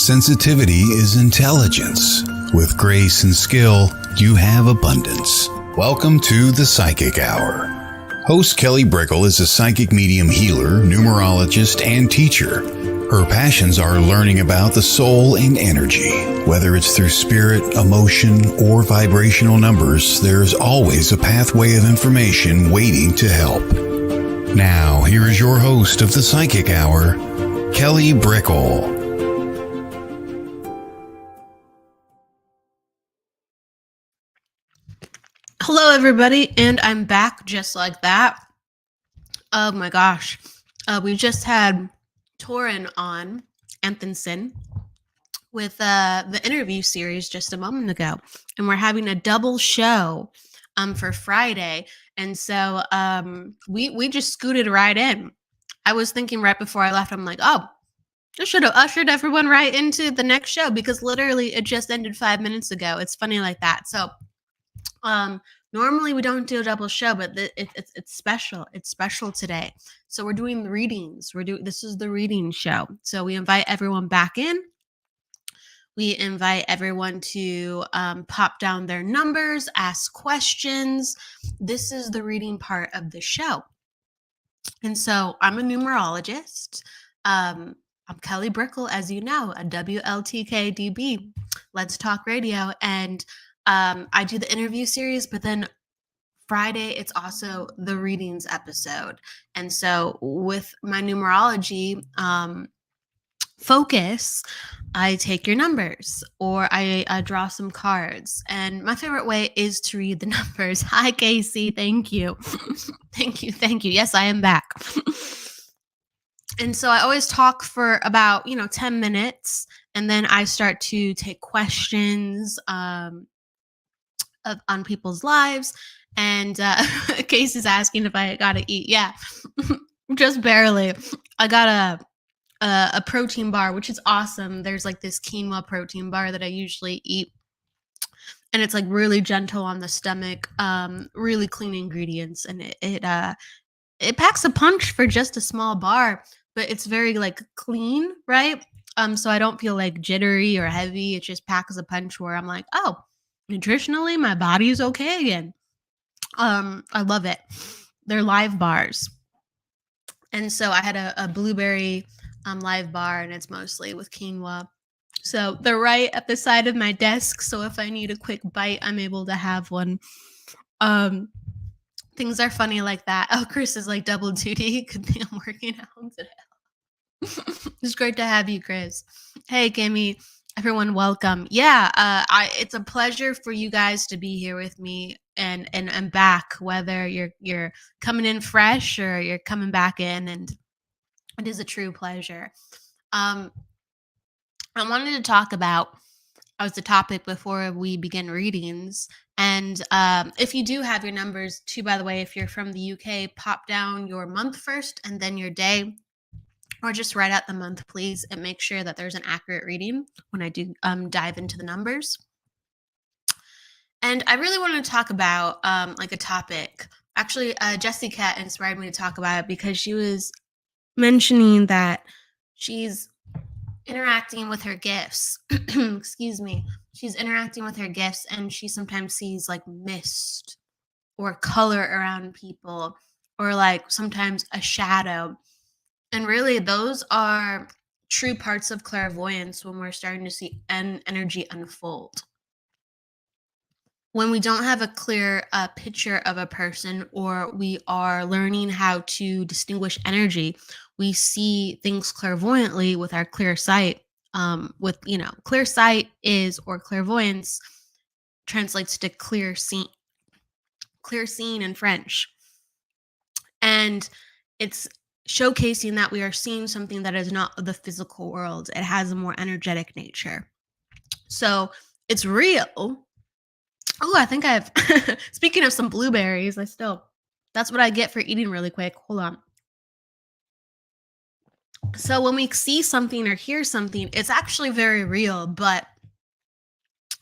Sensitivity is intelligence. With grace and skill, you have abundance. Welcome to the Psychic Hour. Host Kelly Brickle is a psychic medium healer, numerologist, and teacher. Her passions are learning about the soul and energy. Whether it's through spirit, emotion, or vibrational numbers, there's always a pathway of information waiting to help. Now, here is your host of the Psychic Hour, Kelly Brickle. Hello, everybody, and I'm back just like that. Oh my gosh. We just had Torin on, Anthonson, with the interview series just a moment ago. And we're having a double show for Friday. And so we just scooted right in. I was thinking right before I left, I'm like, oh, I should have ushered everyone right into the next show because literally it just ended 5 minutes ago. It's funny like that. So normally we don't do a double show, but it's special. It's special today. So we're doing the readings. This is the reading show. So we invite everyone back in. We invite everyone to pop down their numbers, ask questions. This is the reading part of the show. And so I'm a numerologist. I'm Kelly Brickle, as you know, a WLTK-DB, Let's Talk Radio. And I do the interview series, but then Friday, it's also the readings episode. And so with my numerology focus, I take your numbers or I draw some cards. And my favorite way is to read the numbers. Hi, Casey. Thank you. Thank you. Yes, I am back. And so I always talk for about, 10 minutes. And then I start to take questions on people's lives. And Casey's asking if I got to eat. Yeah, just barely. I got a protein bar, which is awesome. There's like this quinoa protein bar that I usually eat. And it's like really gentle on the stomach, really clean ingredients. And it packs a punch for just a small bar, but it's very like clean, right? So I don't feel like jittery or heavy. It just packs a punch where I'm like, oh, nutritionally, my body is okay again. I love it. They're live bars. And so I had a blueberry live bar, and it's mostly with quinoa. So they're right at the side of my desk. So if I need a quick bite, I'm able to have one. Things are funny like that. Oh, Chris is like double duty. Good thing I'm working out today. It's great to have you, Chris. Hey, Kimmy. Everyone, welcome. Yeah, it's a pleasure for you guys to be here with me and back, whether you're coming in fresh or you're coming back in, and it is a true pleasure. I wanted to talk about as the topic before we begin readings. And if you do have your numbers too, by the way, if you're from the UK, pop down your month first and then your day. Or just write out the month, please, and make sure that there's an accurate reading when I do dive into the numbers. And I really want to talk about like a topic. Actually, Jessie Cat inspired me to talk about it because she was mentioning that she's interacting with her gifts. Excuse me. She's interacting with her gifts, and she sometimes sees like mist or color around people, or like sometimes a shadow. And really, those are true parts of clairvoyance when we're starting to see energy unfold. When we don't have a clear picture of a person, or we are learning how to distinguish energy, we see things clairvoyantly with our clear sight. Clear sight is, or clairvoyance translates to clear seeing in French. And it's showcasing that we are seeing something that is not the physical world. It has a more energetic nature. So it's real. Oh, I think I've, speaking of some blueberries, that's what I get for eating really quick. Hold on. So when we see something or hear something, it's actually very real, but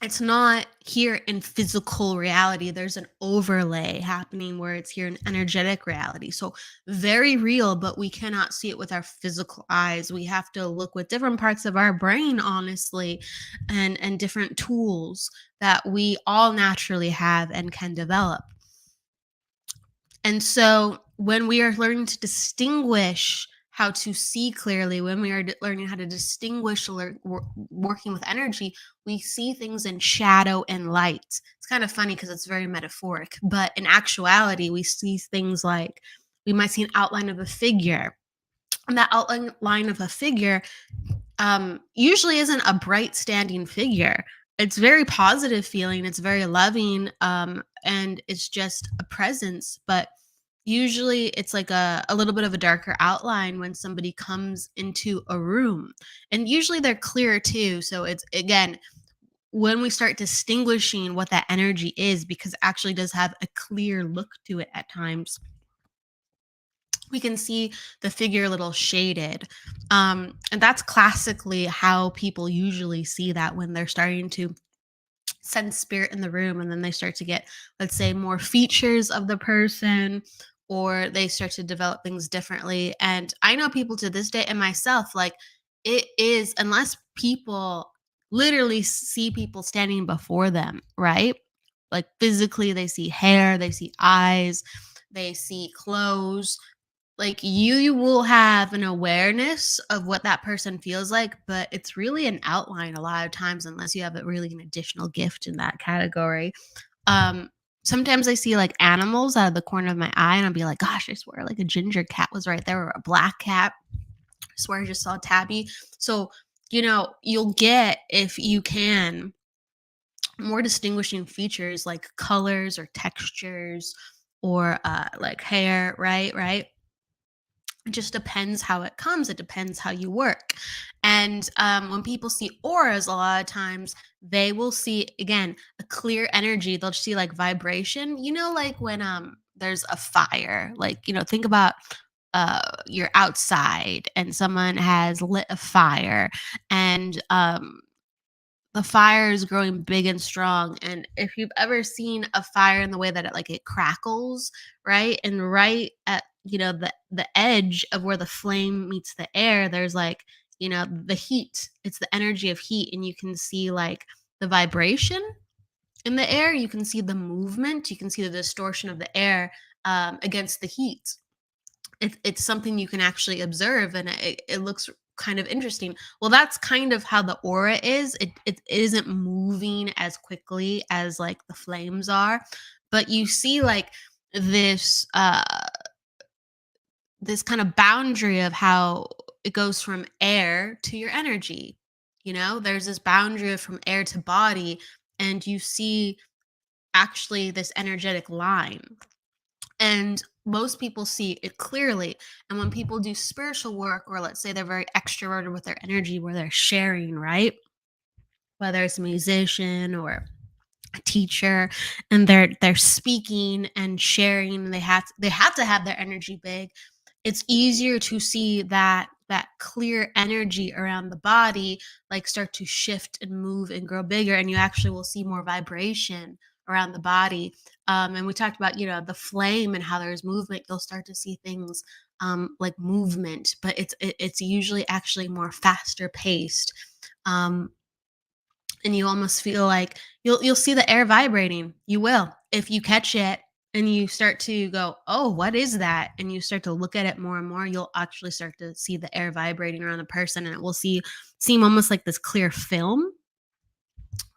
it's not here in physical reality. There's an overlay happening where it's here in energetic reality. So very real, but we cannot see it with our physical eyes. We have to look with different parts of our brain, honestly, and different tools that we all naturally have and can develop. And so when we are learning to distinguish how to see clearly, when we are learning how to distinguish working with energy, we see things in shadow and light. It's kind of funny because it's very metaphoric, but in actuality, we see things like we might see an outline of a figure. And that outline of a figure usually isn't a bright standing figure. It's very positive feeling, it's very loving, and it's just a presence. But usually it's like a little bit of a darker outline when somebody comes into a room. And usually they're clear too. So it's again, when we start distinguishing what that energy is, because it actually does have a clear look to it at times, we can see the figure a little shaded. And that's classically how people usually see that when they're starting to sense spirit in the room, and then they start to get, let's say, more features of the person, or they start to develop things differently. And I know people to this day, and myself, like, it is, unless people literally see people standing before them, right? Like physically, they see hair, they see eyes, they see clothes, like you will have an awareness of what that person feels like, but it's really an outline a lot of times, unless you have a really an additional gift in that category. um Sometimes I see like animals out of the corner of my eye, and I'll be like, gosh, I swear like a ginger cat was right there, or a black cat. I swear I just saw Tabby. So you'll get, if you can, more distinguishing features like colors or textures, or like hair, right. It just depends how it comes. It depends how you work. And when people see auras, a lot of times they will see, again, a clear energy. They'll see like vibration. Like when there's a fire. Like think about you're outside and someone has lit a fire, and the fire is growing big and strong. And if you've ever seen a fire in the way that it crackles, right? And right at the edge of where the flame meets the air, there's like the heat. It's the energy of heat, and you can see like the vibration in the air. You can see the movement. You can see the distortion of the air against the heat. It's something you can actually observe, and it looks kind of interesting. Well, that's kind of how the aura is. It isn't moving as quickly as like the flames are, but you see like this this kind of boundary of how it goes from air to your energy. There's this boundary from air to body, and you see actually this energetic line. And most people see it clearly. And when people do spiritual work, or let's say they're very extroverted with their energy, where they're sharing, right? Whether it's a musician or a teacher, and they're speaking and sharing, and they have to have their energy big. It's easier to see that clear energy around the body like start to shift and move and grow bigger, and you actually will see more vibration around the body. And we talked about the flame and how there's movement. You'll start to see things like movement, but it's usually actually more faster paced. um, and you almost feel like you'll see the air vibrating. You will, if you catch it and you start to go, oh, what is that? And you start to look at it more and more, you'll actually start to see the air vibrating around the person, and it will seem almost like this clear film,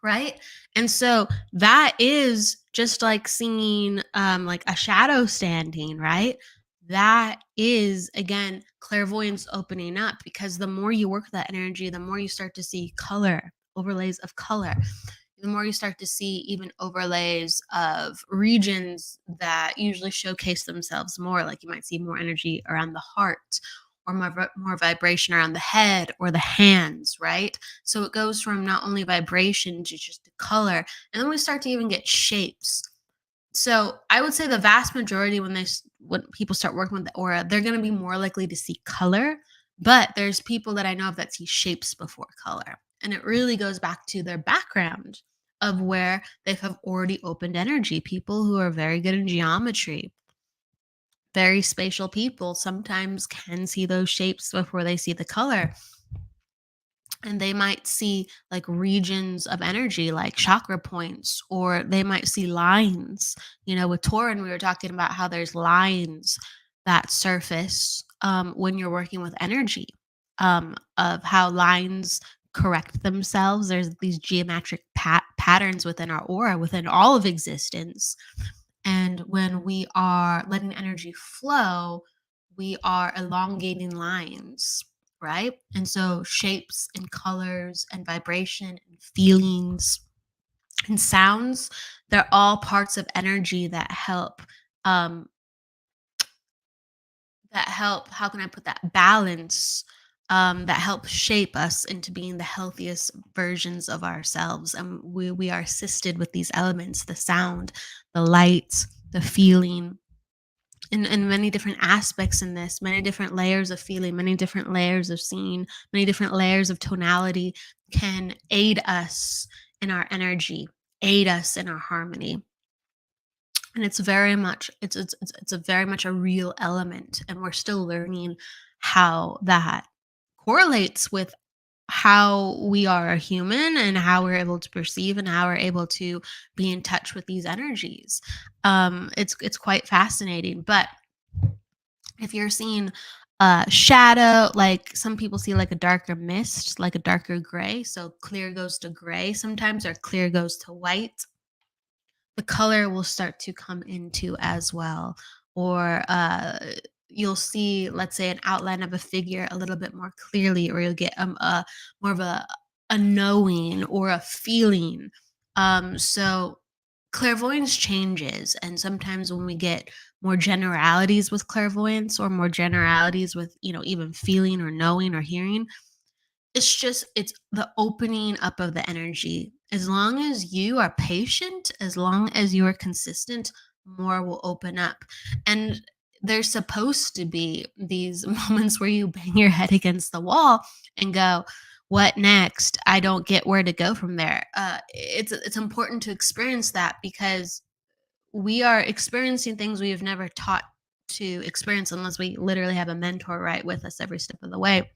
right? And so that is just like seeing like a shadow standing, right? That is, again, clairvoyance opening up, because the more you work with that energy, the more you start to see color, overlays of color. The more you start to see even overlays of regions that usually showcase themselves more. Like you might see more energy around the heart, or more vibration around the head or the hands, right? So it goes from not only vibration to just the color, and then we start to even get shapes. So I would say the vast majority, when people start working with the aura, they're going to be more likely to see color. But there's people that I know of that see shapes before color, and it really goes back to their background. of where they have already opened energy. People who are very good in geometry, very spatial people, sometimes can see those shapes before they see the color. And they might see like regions of energy, like chakra points, or they might see lines. With Torin, we were talking about how there's lines that surface when you're working with energy, of how lines correct themselves. There's these geometric patterns within our aura, within all of existence. And when we are letting energy flow, we are elongating lines, right? And so shapes and colors and vibration and feelings and sounds, they're all parts of energy that help, um how can I put that, balance, that help shape us into being the healthiest versions of ourselves. And we are assisted with these elements: the sound, the light, the feeling, in many different aspects in this, many different layers of feeling, many different layers of seeing, many different layers of tonality can aid us in our energy, aid us in our harmony. And it's very much it's a very much a real element, and we're still learning how that correlates with how we are a human and how we're able to perceive and how we're able to be in touch with these energies. It's quite fascinating. But if you're seeing a shadow, like some people see like a darker mist, like a darker gray, so clear goes to gray sometimes, or clear goes to white, the color will start to come into as well. Or you'll see, let's say, an outline of a figure a little bit more clearly, or you'll get a more of a knowing or a feeling. So clairvoyance changes, and sometimes when we get more generalities with clairvoyance, or more generalities with even feeling or knowing or hearing, it's the opening up of the energy. As long as you are patient, as long as you are consistent, more will open up. And there's supposed to be these moments where you bang your head against the wall and go, what next? I don't get where to go from there. It's important to experience that, because we are experiencing things we have never taught to experience, unless we literally have a mentor right with us every step of the way,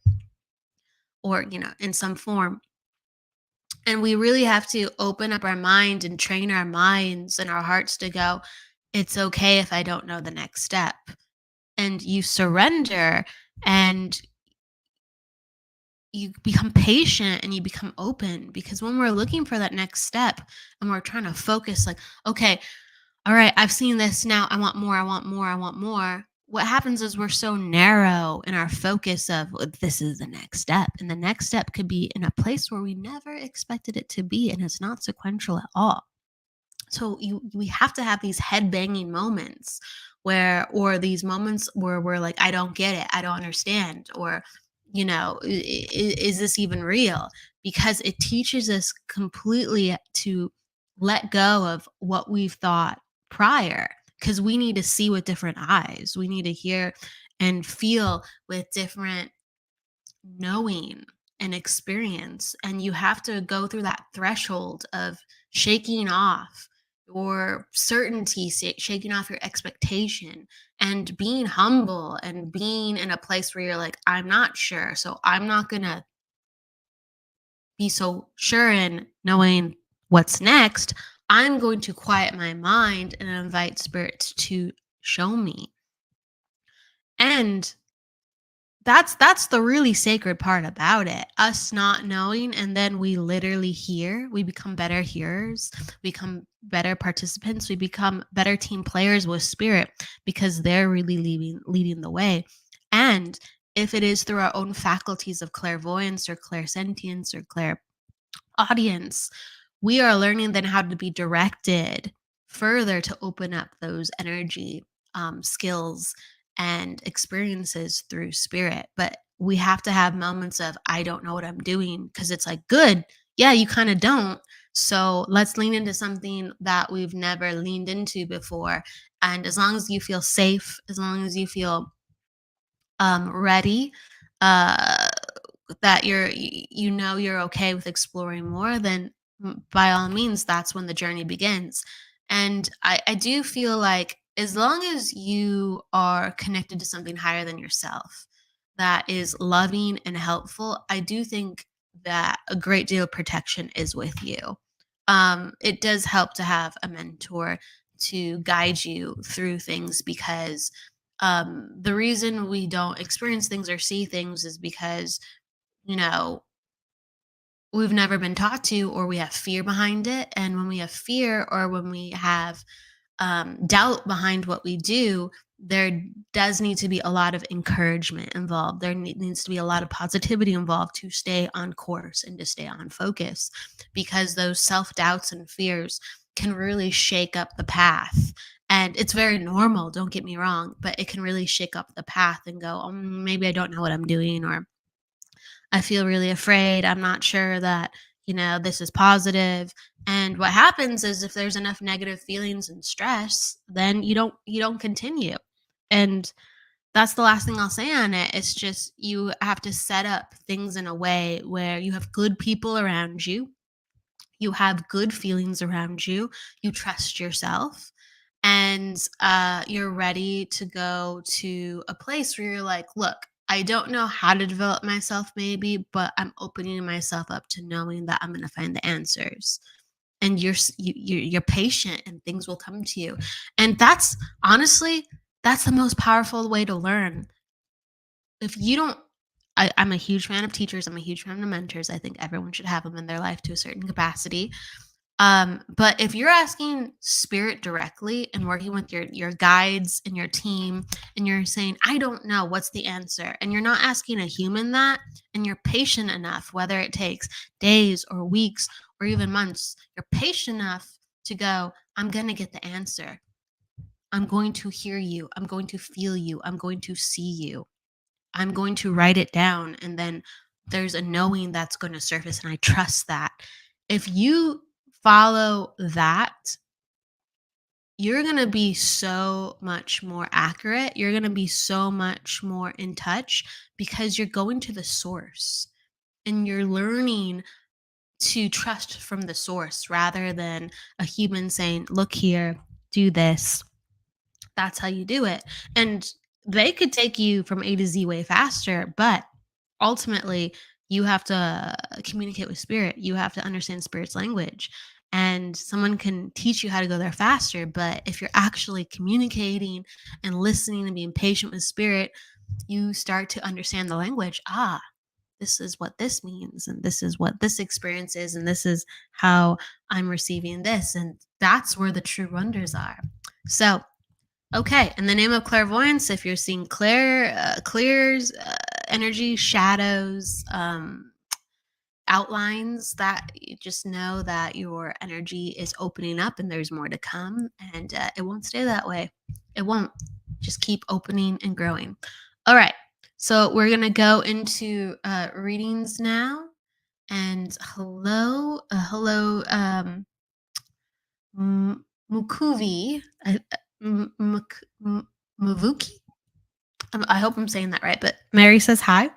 or in some form. And we really have to open up our mind and train our minds and our hearts to go, it's okay if I don't know the next step. And you surrender, and you become patient, and you become open. Because when we're looking for that next step and we're trying to focus, like, okay, all right, I've seen this, now I want more, I want more, I want more. What happens is we're so narrow in our focus of, "Well, this is the next step." And the next step could be in a place where we never expected it to be, and it's not sequential at all. So we have to have these head banging moments, or these moments where we're like, I don't get it, I don't understand, or is this even real? Because it teaches us completely to let go of what we've thought prior, because we need to see with different eyes, we need to hear and feel with different knowing and experience. And you have to go through that threshold of shaking off your certainty, shaking off your expectation, and being humble, and being in a place where you're like, I'm not sure, so I'm not gonna be so sure in knowing what's next. I'm going to quiet my mind and invite spirit to show me. And that's the really sacred part about it. Us not knowing, and then we literally hear. We become better hearers, we become better participants, we become better team players with spirit, because they're really leading the way. And if it is through our own faculties of clairvoyance or clairsentience or clairaudience, we are learning then how to be directed further to open up those energy skills and experiences through spirit. But we have to have moments of, I don't know what I'm doing, because it's like, good. Yeah, you kind of don't. So let's lean into something that we've never leaned into before. And as long as you feel safe, as long as you feel ready, uh, that you're okay with exploring more, then by all means, that's when the journey begins. And I do feel like as long as you are connected to something higher than yourself that is loving and helpful, I do think that a great deal of protection is with you. It does help to have a mentor to guide you through things because the reason we don't experience things or see things is because, you know, we've never been taught to, or we have fear behind it. And when we have fear, or when we have doubt behind what we do, there does need to be a lot of encouragement involved. There needs to be a lot of positivity involved to stay on course and to stay on focus, because those self doubts and fears can really shake up the path. And it's very normal, don't get me wrong, but it can really shake up the path and go, oh, maybe I don't know what I'm doing, or I feel really afraid. I'm not sure that, this is positive. And what happens is if there's enough negative feelings and stress, then you don't continue. And that's the last thing I'll say on it. It's just you have to set up things in a way where you have good people around you, you have good feelings around you, you trust yourself, and you're ready to go to a place where you're like, look, I don't know how to develop myself, maybe, but I'm opening myself up to knowing that I'm going to find the answers. And you're patient, and things will come to you. And that's honestly, that's the most powerful way to learn. If you don't, I'm a huge fan of teachers. I'm a huge fan of mentors. I think everyone should have them in their life to a certain capacity. But if you're asking spirit directly and working with your guides and your team, and you're saying, I don't know what's the answer, and you're not asking a human that, and you're patient enough, whether it takes days or weeks or even months, you're patient enough to go, I'm gonna get the answer. I'm going to hear you. I'm going to feel you. I'm going to see you. I'm going to write it down. And then there's a knowing that's going to surface. And I trust that. If you follow that, you're going to be so much more accurate. You're going to be so much more in touch, because you're going to the source and you're learning to trust from the source rather than a human saying, look here, do this. That's how you do it. And they could take you from A to Z way faster, but ultimately you have to communicate with spirit. You have to understand spirit's language. And someone can teach you how to go there faster. But if you're actually communicating and listening and being patient with spirit, you start to understand the language. This is what this means. And this is what this experience is. And this is how I'm receiving this. And that's where the true wonders are. So, okay, in the name of clairvoyance, if you're seeing clears, energy, shadows, outlines, that you just know that your energy is opening up and there's more to come, and it won't stay that way. It won't. Just keep opening and growing. All right, so we're gonna go into readings now. And hello, Mukuvi. M- Muk- M- Mavuki. I hope I'm saying that right. But Mary says hi.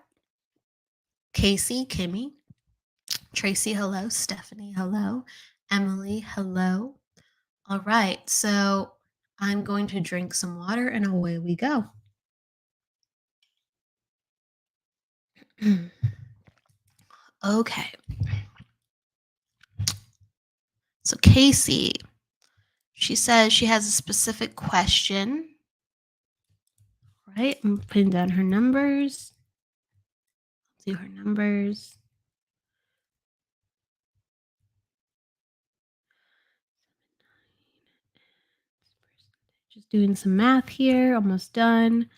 Casey, Kimmy, Tracy, hello. Stephanie, hello. Emily, hello. All right. So I'm going to drink some water and away we go. Okay. So Casey, she says she has a specific question. Right. I'm putting down her numbers. Do her numbers. Just doing some math here. Almost done.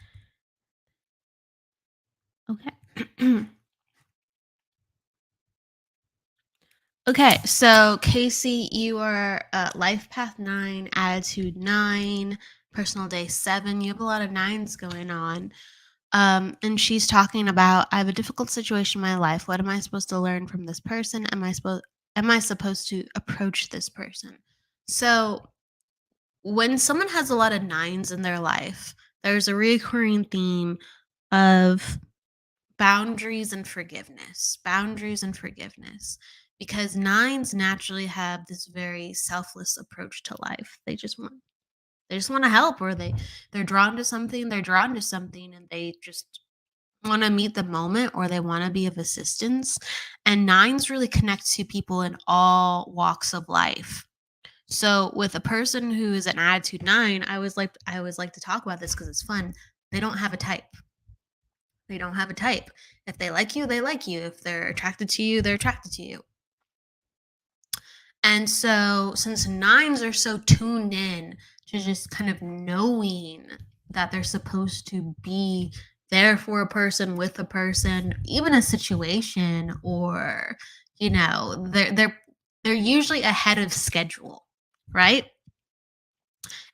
Okay. Okay, so Casey, you are life path 9, attitude 9, personal day 7. You have a lot of 9s going on. And she's talking about, I have a difficult situation in my life. What am I supposed to learn from this person? Am I supposed to approach this person? So when someone has a lot of 9s in their life, there's a recurring theme of boundaries and forgiveness. Boundaries and forgiveness. because nines naturally have this very selfless approach to life. They just want to help, or they're drawn to something, and they just want to meet the moment, or they want to be of assistance. And nines really connect to people in all walks of life. So with a person who is an attitude nine, I always like to talk about this because it's fun. They don't have a type. They don't have a type. If they like you, they like you. If they're attracted to you, they're attracted to you. And so, since nines are so tuned in to just kind of knowing that they're supposed to be there for a person, with a person, even a situation, or they're usually ahead of schedule, right?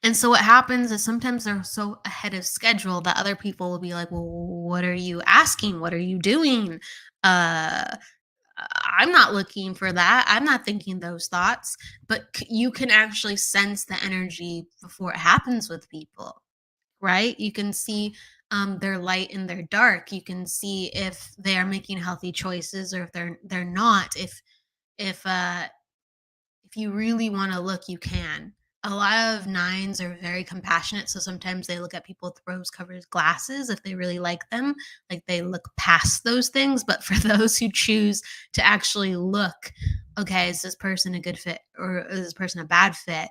And so what happens is sometimes they're so ahead of schedule that other people will be like, "Well, what are you asking? What are you doing? Uh I'm not looking for that. I'm not thinking those thoughts." But you can actually sense the energy before it happens with people, right? You can see their light and their dark. You can see if they are making healthy choices, or if they're not. If you really want to look, you can. A lot of nines are very compassionate, so sometimes they look at people with rose-colored glasses if they really like them. Like, they look past those things. But for those who choose to actually look, okay, is this person a good fit, or is this person a bad fit?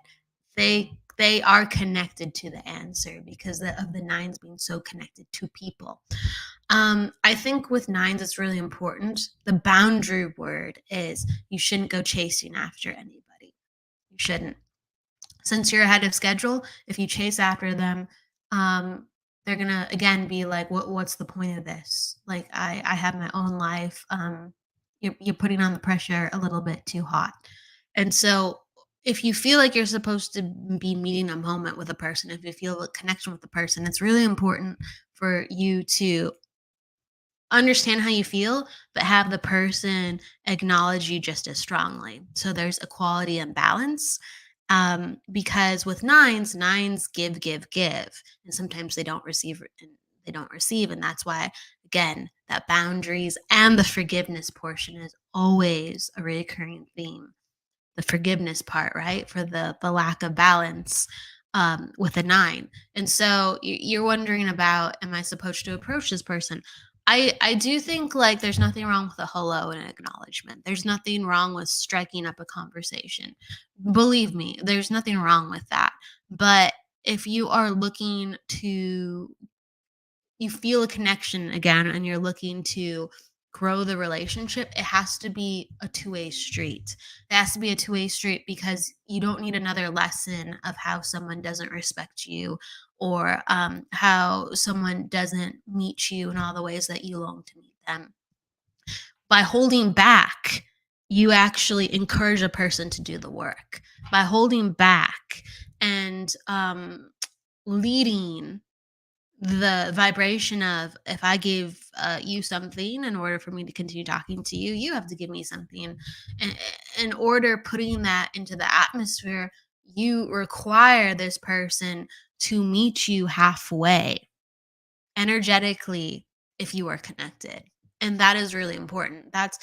They are connected to the answer because of the nines being so connected to people. I think with nines, it's really important. The boundary word is you shouldn't go chasing after anybody. You shouldn't. Since you're ahead of schedule, if you chase after them, um, they're gonna again be like, what's the point of this? Like, I have my own life. You're putting on the pressure a little bit too hot. And so if you feel like you're supposed to be meeting a moment with a person, if you feel a connection with the person, it's really important for you to understand how you feel, but have the person acknowledge you just as strongly. So there's equality and balance. Because with nines give, give, give, and sometimes they don't receive, and that's why, again, that boundaries and the forgiveness portion is always a recurring theme. The forgiveness part, right? For the lack of balance with a nine. And so you're wondering about, am I supposed to approach this person? I do think, like, there's nothing wrong with a hello and an acknowledgement. There's nothing wrong with striking up a conversation. Believe me, there's nothing wrong with that. But if you are looking to you feel a connection again, and you're looking to grow the relationship, it has to be a two-way street. It has to be a two-way street, because you don't need another lesson of how someone doesn't respect you, or how someone doesn't meet you in all the ways that you long to meet them. By holding back, you actually encourage a person to do the work. By holding back and leading the vibration of, if I give you something in order for me to continue talking to you, you have to give me something. And in order putting that into the atmosphere, you require this person to meet you halfway energetically, if you are connected. And that is really important. That's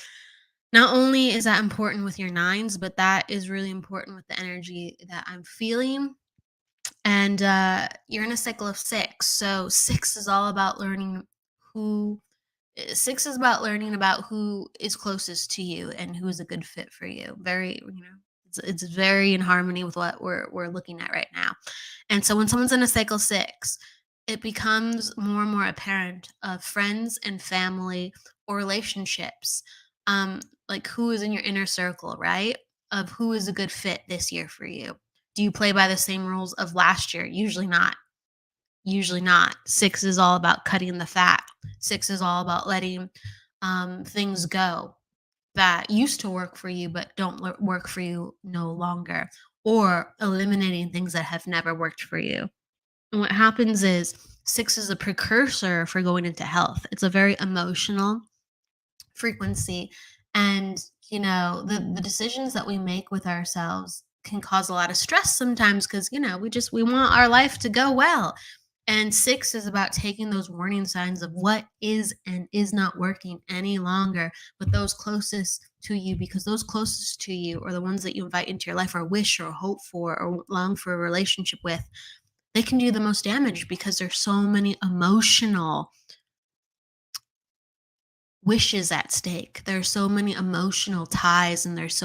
not only is that important with your nines, but that is really important with the energy that I'm feeling. And you're in a cycle of six. So who six is about learning about who is closest to you and who is a good fit for you. It's very in harmony with what we're looking at right now. And so when someone's in a cycle six, it becomes more and more apparent of friends and family or relationships. Like, who is in your inner circle, right? Of who is a good fit this year for you. Do you play by the same rules of last year? Usually not. Usually not. Six is all about cutting the fat. Six is all about letting things go that used to work for you but don't work for you no longer, or eliminating things that have never worked for you. And what happens is, six is a precursor for going into health. It's a very emotional frequency. And the decisions that we make with ourselves can cause a lot of stress sometimes, because we want our life to go well. And six is about taking those warning signs of what is and is not working any longer with those closest to you, because those closest to you or the ones that you invite into your life or wish or hope for or long for a relationship with, they can do the most damage because there's so many emotional wishes at stake. There's so many emotional ties and there's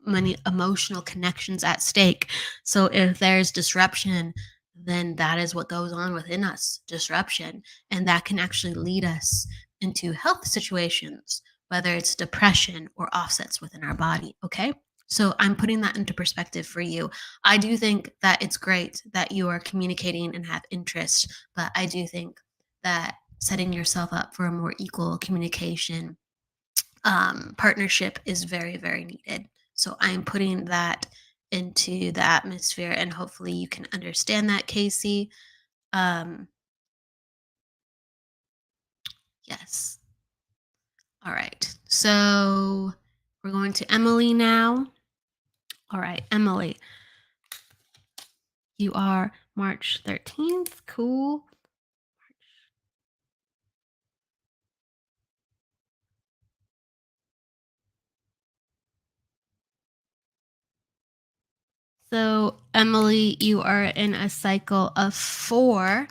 many emotional connections at stake. So if there's disruption, then that is what goes on within us, disruption. And that can actually lead us into health situations, whether it's depression or offsets within our body. Okay. So I'm putting that into perspective for you. I do think that it's great that you are communicating and have interest, but I do think that setting yourself up for a more equal communication partnership is very, very needed. So I'm putting that into the atmosphere, and hopefully you can understand that, Casey. Um, yes. All right. So we're going to Emily now. All right, Emily, you are March 13th. Cool. So, Emily, you are in a cycle of 4.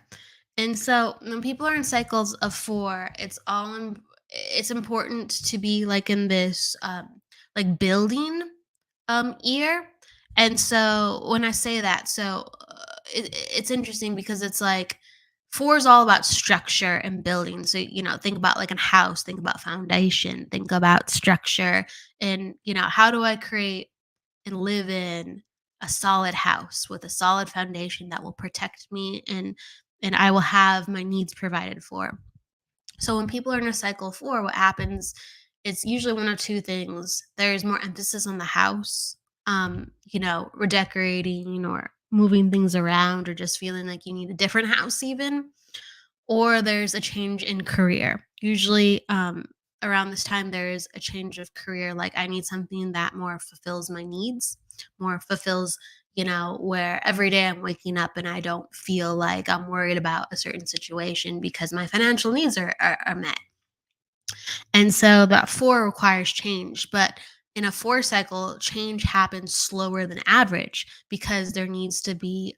And so when people are in cycles of 4, it's important to be like in this like building year. And so when I say that, it's interesting because it's like 4 is all about structure and building. So, think about like a house, think about foundation, think about structure, and, how do I create and live in a solid house with a solid foundation that will protect me, and I will have my needs provided for. So when people are in a cycle 4, what happens, it's usually one of two things. There's more emphasis on the house, redecorating or moving things around or just feeling like you need a different house even, or there's a change in career. Usually, around this time, there's a change of career. Like, I need something that more fulfills my needs, more fulfills, where every day I'm waking up and I don't feel like I'm worried about a certain situation because my financial needs are met. And so that 4 requires change, but in a 4 cycle, change happens slower than average because there needs to be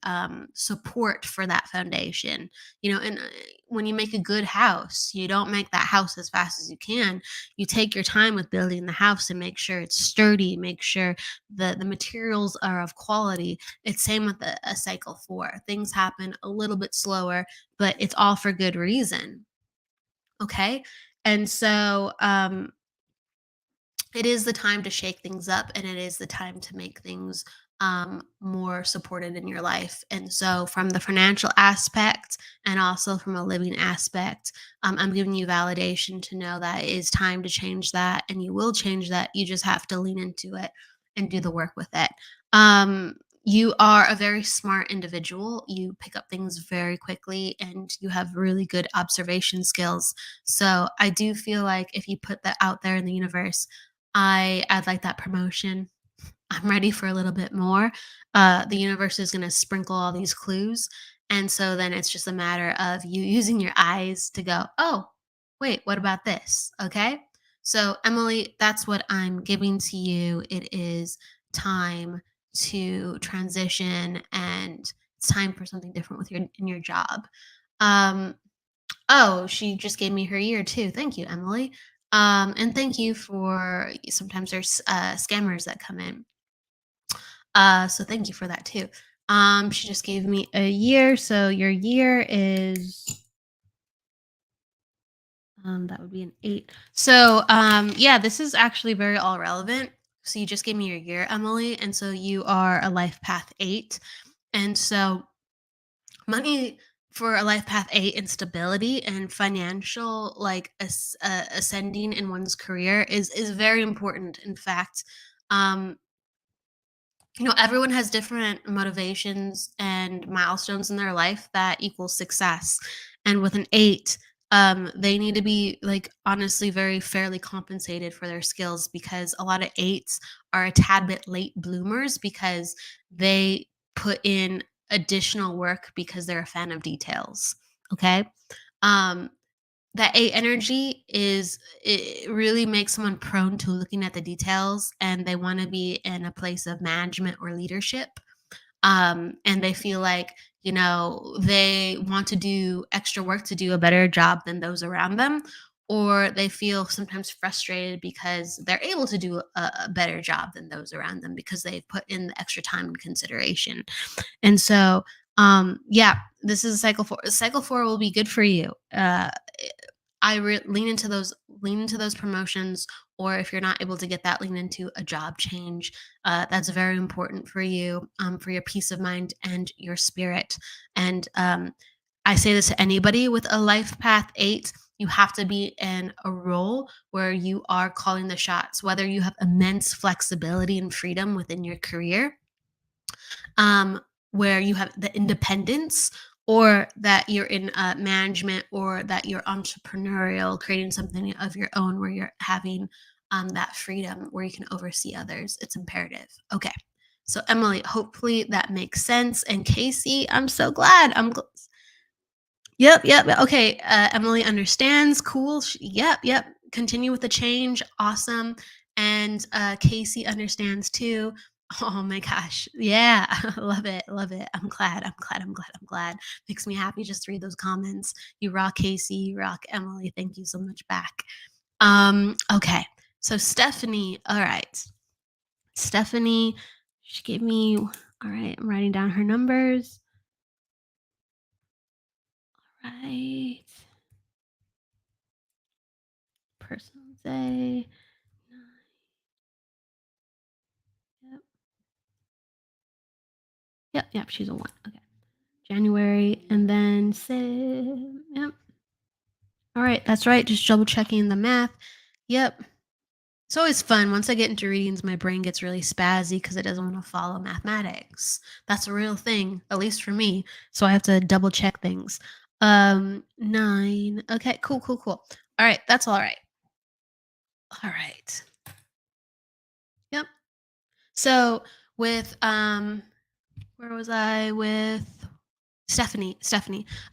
support for that foundation. And when you make a good house, you don't make that house as fast as you can. You take your time with building the house and make sure it's sturdy, make sure the materials are of quality. It's same with a cycle 4. Things happen a little bit slower, but it's all for good reason. Okay. And so it is the time to shake things up, and it is the time to make things more supported in your life. And so, from the financial aspect and also from a living aspect, I'm giving you validation to know that it is time to change that, and you will change that. You just have to lean into it and do the work with it. You are a very smart individual. You pick up things very quickly and you have really good observation skills. So I do feel like if you put that out there in the universe, I'd like that promotion. I'm ready for a little bit more. The universe is going to sprinkle all these clues. And so then it's just a matter of you using your eyes to go, oh, wait, what about this? Okay. So, Emily, that's what I'm giving to you. It is time to transition, and it's time for something different with your job. Um, Oh, she just gave me her year too. Thank you, Emily. And thank you for, sometimes there's scammers that come in. So thank you for that too. She just gave me a year. So your year is that would be an 8. So yeah, this is actually very all relevant. So you just gave me your year, Emily, and so you are a life path 8. And so money for a life path 8 and stability and financial like ascending in one's career is very important. In fact, um everyone has different motivations and milestones in their life that equal success. And with an 8, they need to be like honestly very fairly compensated for their skills, because a lot of 8s are a tad bit late bloomers because they put in additional work because they're a fan of details. Okay. Um, that 8 energy is it really makes someone prone to looking at the details, and they want to be in a place of management or leadership. And they feel like, they want to do extra work to do a better job than those around them, or they feel sometimes frustrated because they're able to do a better job than those around them because they've put in the extra time and consideration. And so, yeah, this is a cycle four. Cycle four will be good for you. Lean into those promotions, or if you're not able to get that, lean into a job change. That's very important for your peace of mind and your spirit. And I say this to anybody with a life path 8. You have to be in a role where you are calling the shots, whether you have immense flexibility and freedom within your career, um, where you have the independence, or that you're in management, or that you're entrepreneurial, creating something of your own where you're having that freedom where you can oversee others. It's imperative. Okay. So, Emily, hopefully that makes sense. And Casey, I'm so glad. Yep, yep. Okay, Emily understands. Cool. Yep, yep. Continue with the change. Awesome. And Casey understands too. Oh my gosh. Yeah. Love it. Love it. I'm glad. I'm glad. I'm glad. I'm glad. Makes me happy just to read those comments. You rock, Casey. You rock, Emily. Thank you so much back. Okay. So Stephanie. All right. Stephanie, she gave me, all right, I'm writing down her numbers. Right. Personal day. Yep. Yep. Yep. She's a 1. Okay. January. And then say, yep. All right. That's right. Just double checking the math. Yep. It's always fun. Once I get into readings, my brain gets really spazzy because it doesn't want to follow mathematics. That's a real thing, at least for me. So I have to double check things. 9. Okay. Cool. Cool. Cool. All right. That's all right. All right. Yep. So with where was I with Stephanie.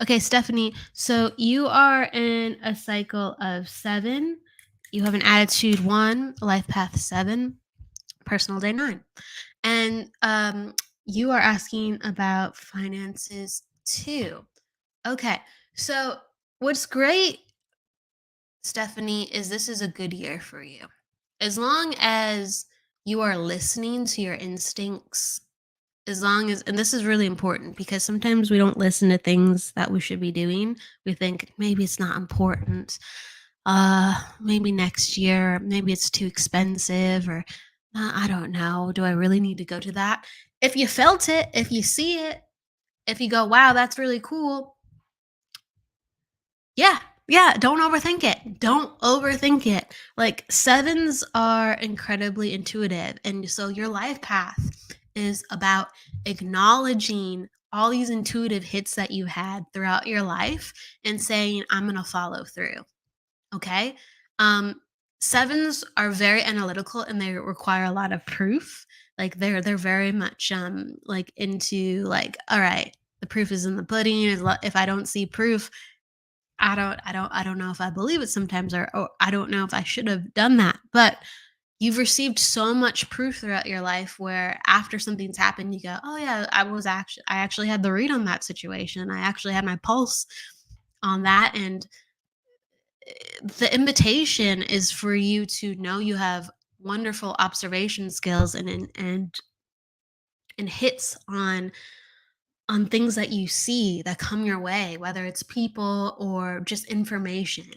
Okay, Stephanie. So you are in a cycle of 7. You have an attitude 1, life path 7, personal day 9. And you are asking about finances 2. Okay. So what's great, Stephanie, is this is a good year for you. As long as you are listening to your instincts, as long as, and this is really important because sometimes we don't listen to things that we should be doing. We think maybe it's not important. Maybe next year, maybe it's too expensive, or I don't know. Do I really need to go to that? If you felt it, if you see it, if you go, wow, that's really cool. Yeah, yeah, don't overthink it. Don't overthink it. Like, 7s are incredibly intuitive, and so your life path is about acknowledging all these intuitive hits that you had throughout your life and saying, I'm going to follow through. Okay? Um 7s are very analytical and they require a lot of proof. Like, they're very much like into, like, all right, the proof is in the pudding. If I don't see proof, I don't know if I believe it sometimes, or I don't know if I should have done that. But you've received so much proof throughout your life where after something's happened, you go, "Oh yeah, I actually had the read on that situation. I actually had my pulse on that." And the invitation is for you to know you have wonderful observation skills and hits on things that you see that come your way, whether it's people or just information.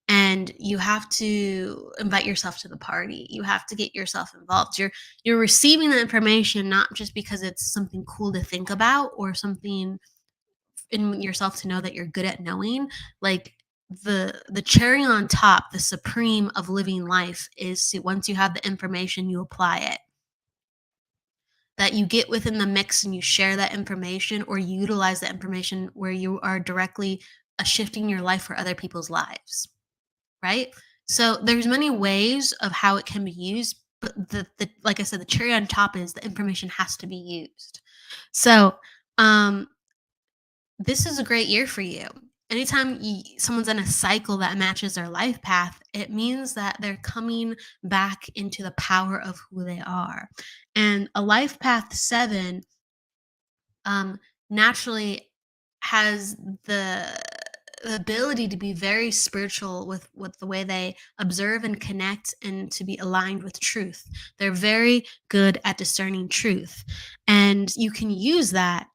And you have to invite yourself to the party. You have to get yourself involved. You're receiving the information not just because it's something cool to think about or something in yourself to know that you're good at knowing. Like, the cherry on top, the supreme of living life is to, once you have the information, you apply it, that you get within the mix and you share that information or you utilize that information where you are directly shifting your life for other people's lives, right? So there's many ways of how it can be used, but the like I said, the cherry on top is the information has to be used. So this is a great year for you. anytime someone's in a cycle that matches their life path, it means that they're coming back into the power of who they are. And a life path 7 naturally has the ability to be very spiritual with the way they observe and connect and to be aligned with truth. They're very good at discerning truth. And you can use that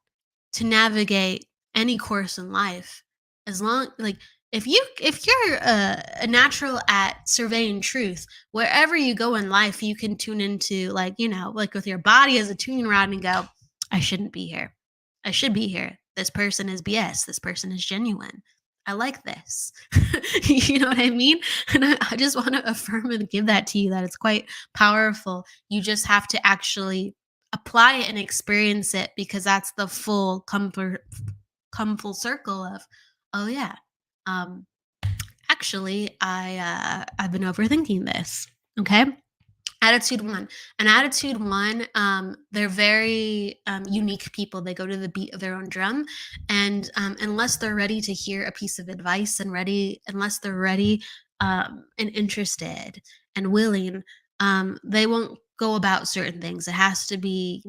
to navigate any course in life, as long like if you're a natural at surveying truth, wherever you go in life you can tune into, like, like with your body as a tuning rod, and go, I shouldn't be here, I should be here, this person is BS, this person is genuine, I like this. You know what I mean? And I just want to affirm and give that to you, that it's quite powerful. You just have to actually apply it and experience it, because that's the full come full circle of, oh yeah, um actually I've been overthinking this. Okay. Attitude 1. And Attitude 1, they're very unique people. They go to the beat of their own drum, and unless they're ready to hear a piece of advice, unless they're ready and interested and willing, they won't go about certain things. It has to be,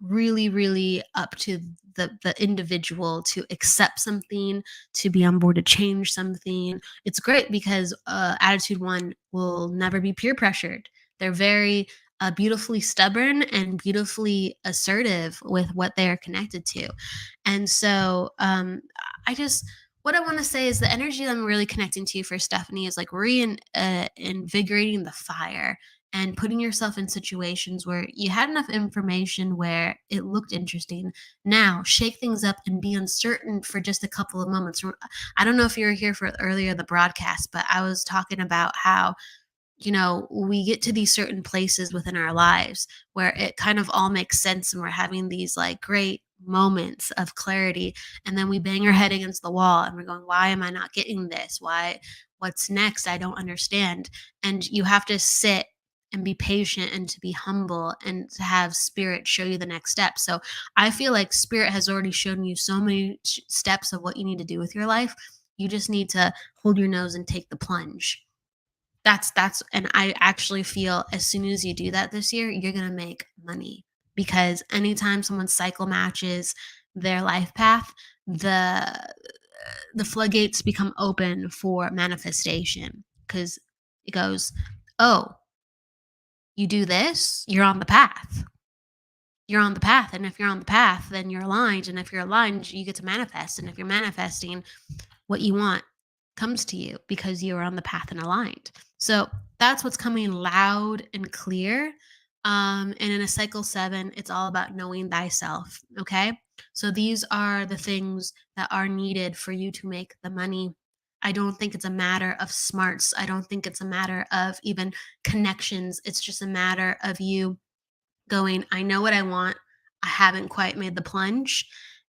really, really up to the individual to accept something, to be on board to change something. It's great because Attitude 1 will never be peer pressured. They're very beautifully stubborn and beautifully assertive with what they are connected to. And so I just, what I want to say is the energy that I'm really connecting to for Stephanie is like invigorating the fire and putting yourself in situations where you had enough information where it looked interesting. Now shake things up and be uncertain for just a couple of moments. I don't know if you were here for earlier the broadcast, but I was talking about how we get to these certain places within our lives where it kind of all makes sense and we're having these like great moments of clarity, and then we bang our head against the wall and we're going, why am I not getting this? What's next? I don't understand. And you have to sit and be patient and to be humble and to have spirit show you the next step. So I feel like spirit has already shown you so many steps of what you need to do with your life. You just need to hold your nose and take the plunge. That's and I actually feel as soon as you do that this year, you're going to make money, because anytime someone cycle matches their life path, the floodgates become open for manifestation, because it goes, oh, you do this, you're on the path. You're on the path, and if you're on the path, then you're aligned, and if you're aligned, you get to manifest, and if you're manifesting, what you want comes to you because you're on the path and aligned. So that's what's coming loud and clear. And in a cycle 7, it's all about knowing thyself. Okay. So these are the things that are needed for you to make the money. I don't think it's a matter of smarts. I don't think it's a matter of even connections. It's just a matter of you going, I know what I want. I haven't quite made the plunge.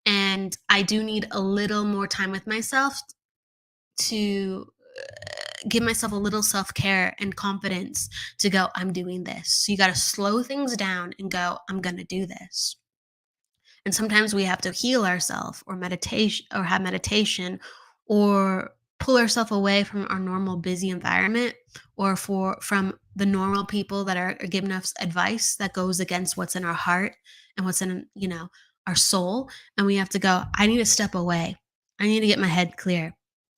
And I do need a little more time with myself to give myself a little self-care and confidence to go, I'm doing this. So you got to slow things down and go, I'm going to do this. And sometimes we have to heal ourselves or meditation or have meditation or pull ourselves away from our normal busy environment, or from the normal people that are giving us advice that goes against what's in our heart and what's in, our soul. And we have to go, I need to step away. I need to get my head clear,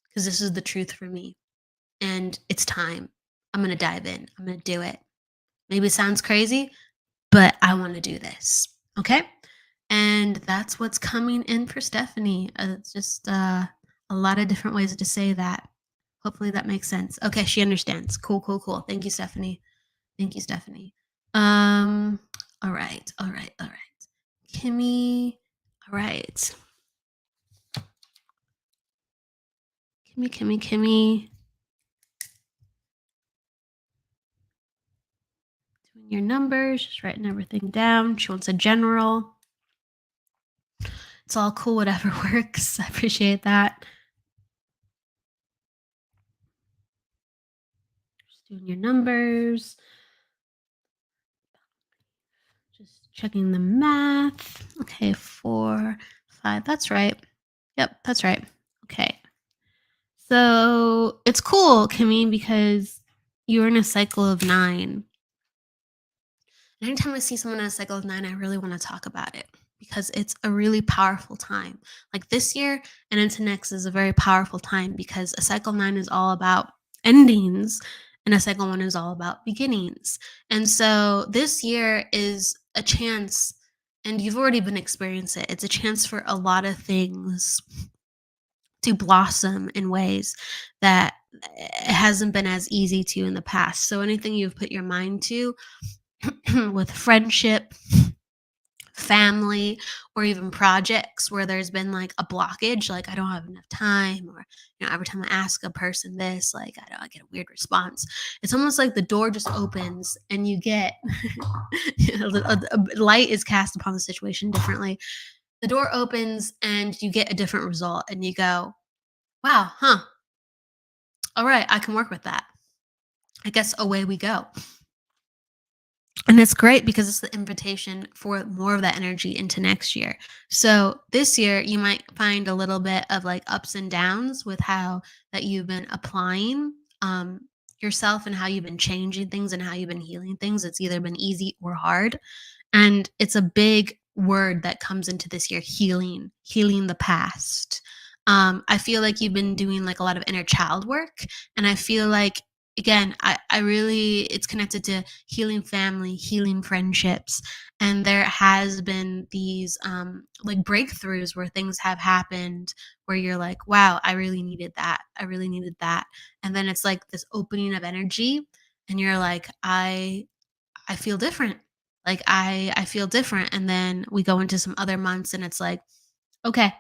because this is the truth for me. And it's time. I'm going to dive in. I'm going to do it. Maybe it sounds crazy, but I want to do this. Okay. And that's what's coming in for Stephanie. It's just a lot of different ways to say that. Hopefully that makes sense. Okay. She understands. Cool, cool, cool. Thank you, Stephanie. Thank you, Stephanie. All right. All right. All right. Kimmy. All right. Kimmy. Doing your numbers, just writing everything down. She wants a general. It's all cool, whatever works. I appreciate that. Just doing your numbers. Just checking the math. Okay, 4, 5. That's right. Yep, that's right. Okay. So it's cool, Kimmy, because you're in a cycle of 9. And anytime I see someone in a cycle of 9, I really want to talk about it because it's a really powerful time. Like this year and into next is a very powerful time because a cycle 9 is all about endings and a cycle 1 is all about beginnings. And so this year is a chance, and you've already been experiencing it. It's a chance for a lot of things to blossom in ways that it hasn't been as easy to in the past. So anything you've put your mind to with friendship, family, or even projects where there's been like a blockage, like I don't have enough time, or every time I ask a person this, like I get a weird response. It's almost like the door just opens and you get a light is cast upon the situation differently. The door opens and you get a different result, and you go, "Wow, huh? All right, I can work with that. I guess away we go." And it's great because it's the invitation for more of that energy into next year. So this year, you might find a little bit of like ups and downs with how that you've been applying yourself and how you've been changing things and how you've been healing things. It's either been easy or hard. And it's a big word that comes into this year: healing the past. I feel like you've been doing like a lot of inner child work. And I feel like, again, I really, it's connected to healing family, healing friendships. And there has been these like breakthroughs where things have happened where you're like, wow, I really needed that. I really needed that. And then it's like this opening of energy. And you're like, I feel different. Like I feel different. And then we go into some other months and it's like, okay,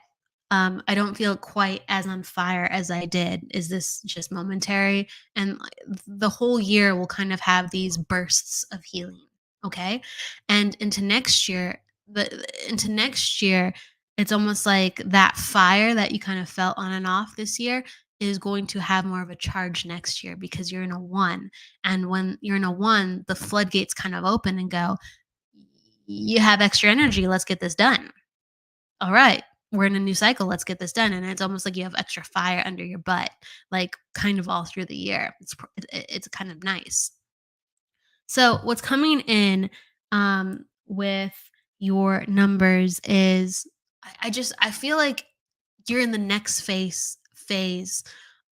I don't feel quite as on fire as I did. Is this just momentary? And the whole year will kind of have these bursts of healing. Okay. And into next year, it's almost like that fire that you kind of felt on and off this year is going to have more of a charge next year because you're in a 1. And when you're in a 1, the floodgates kind of open and go, you have extra energy. Let's get this done. All right, we're in a new cycle. Let's get this done. And it's almost like you have extra fire under your butt, like kind of all through the year. It's kind of nice. So what's coming in with your numbers is I feel like you're in the next phase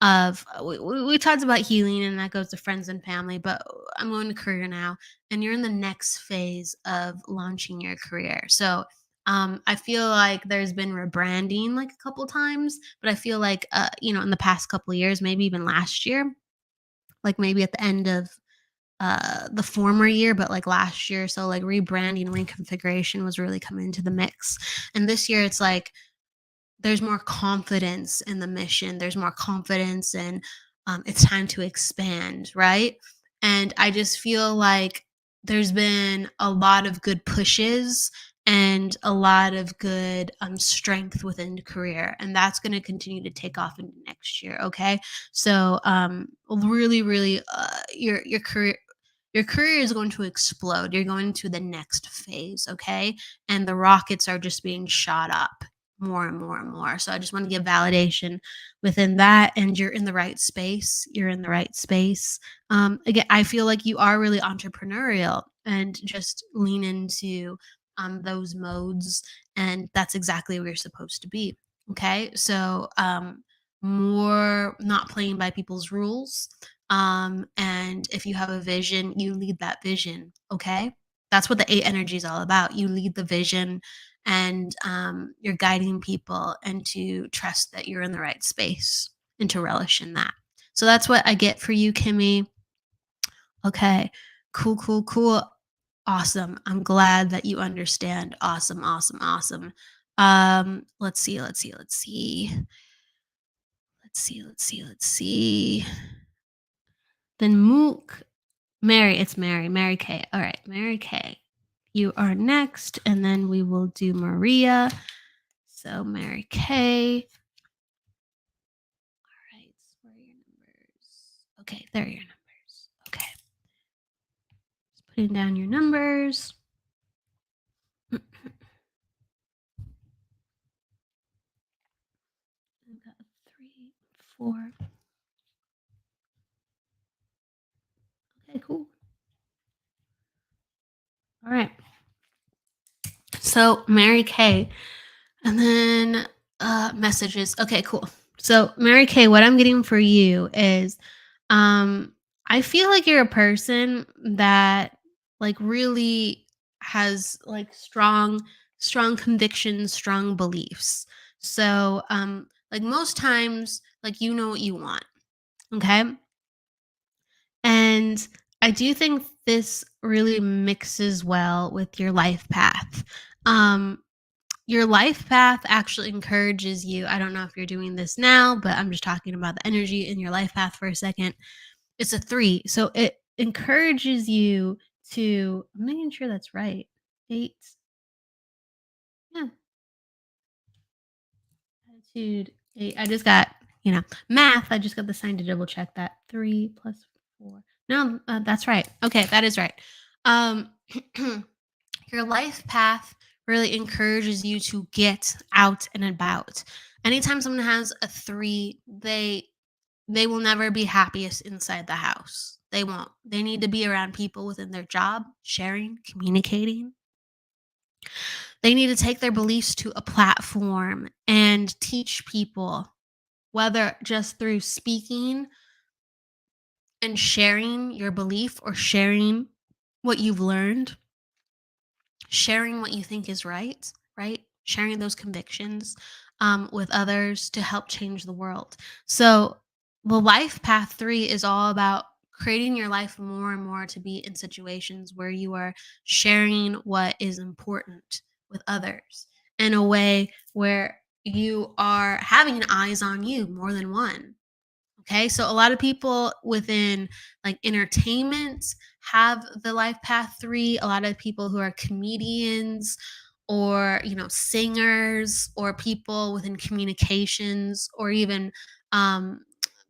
of we talked about healing, and that goes to friends and family, but I'm going to career now, and you're in the next phase of launching your career. So I feel like there's been rebranding like a couple times, but I feel like in the past couple of years, maybe even last year, like maybe at the end of the former year, but like last year, so like rebranding, reconfiguration was really coming into the mix. And this year it's like there's more confidence in the mission. There's more confidence, and it's time to expand, right? And I just feel like there's been a lot of good pushes and a lot of good strength within the career, and that's going to continue to take off into next year. Okay, so really, really, your career is going to explode. You're going to the next phase, okay? And the rockets are just being shot up more and more and more. So I just want to give validation within that. And you're in the right space. You're in the right space. Again, I feel like you are really entrepreneurial, and just lean into those modes. And that's exactly where you're supposed to be. Okay. So, more not playing by people's rules. And if you have a vision, you lead that vision. Okay. That's what the 8 energy is all about. You lead the vision, and you're guiding people, and to trust that you're in the right space and to relish in that. So that's what I get for you, Kimmy. Okay. Cool, cool, cool. Awesome. I'm glad that you understand. Awesome, awesome, awesome. Let's see, let's see, let's see. Let's see, let's see, let's see. Then Mook, Mary, it's Mary K. All right, Mary K. You are next, and then we will do Maria. So Mary K. All right, where are your numbers? Okay, there are your numbers. Okay. Just putting down your numbers. I've got a 3. 4. Okay, cool. All right. So Mary Kay. And then messages. Okay, cool. So Mary Kay, what I'm getting for you is um I feel like you're a person that like really has like strong convictions, strong beliefs. So like most times like you know what you want, okay? And I do think this really mixes well with your life path. Um your life path actually encourages you. I don't know if you're doing this now, but I'm just talking about the energy in your life path for a second. It's a 3. So it encourages you to, I'm making sure that's right. 8. Yeah. Attitude 8. I just got, math. I just got the sign to double check that. 3 plus 4. No, that's right. Okay, that is right. Um your life path really encourages you to get out and about. Anytime someone has a 3, they will never be happiest inside the house. They won't. They need to be around people within their job, sharing, communicating. They need to take their beliefs to a platform and teach people, whether just through speaking and sharing your belief or sharing what you've learned, sharing what you think is right, right? Sharing those convictions with others to help change the world. So, the life path 3 is all about creating your life more and more to be in situations where you are sharing what is important with others in a way where you are having eyes on you more than one. Okay, so a lot of people within like entertainment have the life path 3. A lot of people who are comedians or, singers or people within communications or even um,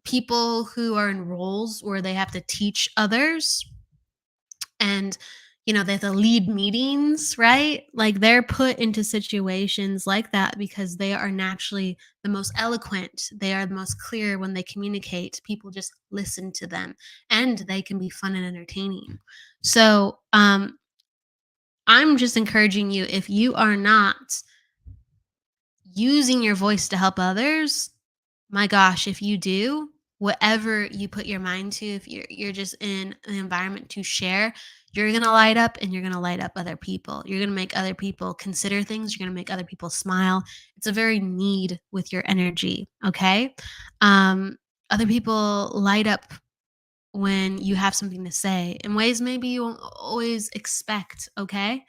people who are in roles where they have to teach others and they have to lead meetings, right? Like they're put into situations like that because they are naturally the most eloquent, they are the most clear when they communicate. People just listen to them and they can be fun and entertaining. So I'm just encouraging you, if you are not using your voice to help others, my gosh, if you do, whatever you put your mind to, if you're just in an environment to share, you're gonna light up and you're gonna light up other people. You're gonna make other people consider things, you're gonna make other people smile. It's a very need with your energy, okay? Um, Other people light up when you have something to say in ways maybe you won't always expect, okay?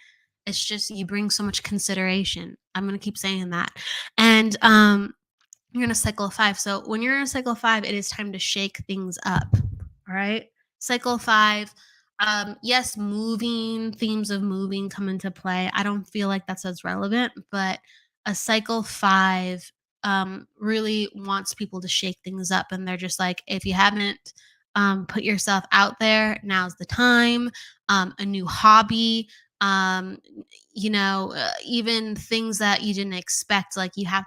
It's just you bring so much consideration. I'm gonna keep saying that. And you're in a cycle of 5. So when you're in a cycle of 5, it is time to shake things up. All right. Cycle of 5. Yes, moving, themes of moving come into play. I don't feel like that's as relevant, but a cycle 5 really wants people to shake things up. And they're just like, if you haven't put yourself out there, now's the time. A new hobby, um, even things that you didn't expect, like you have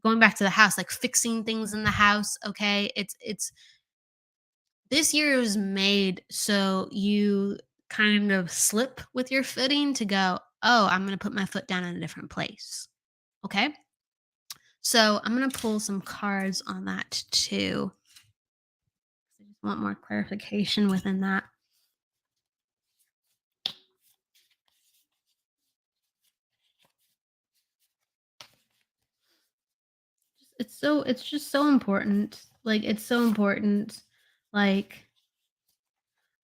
going back to the house, like fixing things in the house, okay? It's this year was made so you kind of slip with your footing to go, "Oh, I'm going to put my foot down in a different place." Okay? So, I'm going to pull some cards on that too. I just want more clarification within that. It's just so important. Like it's so important. Like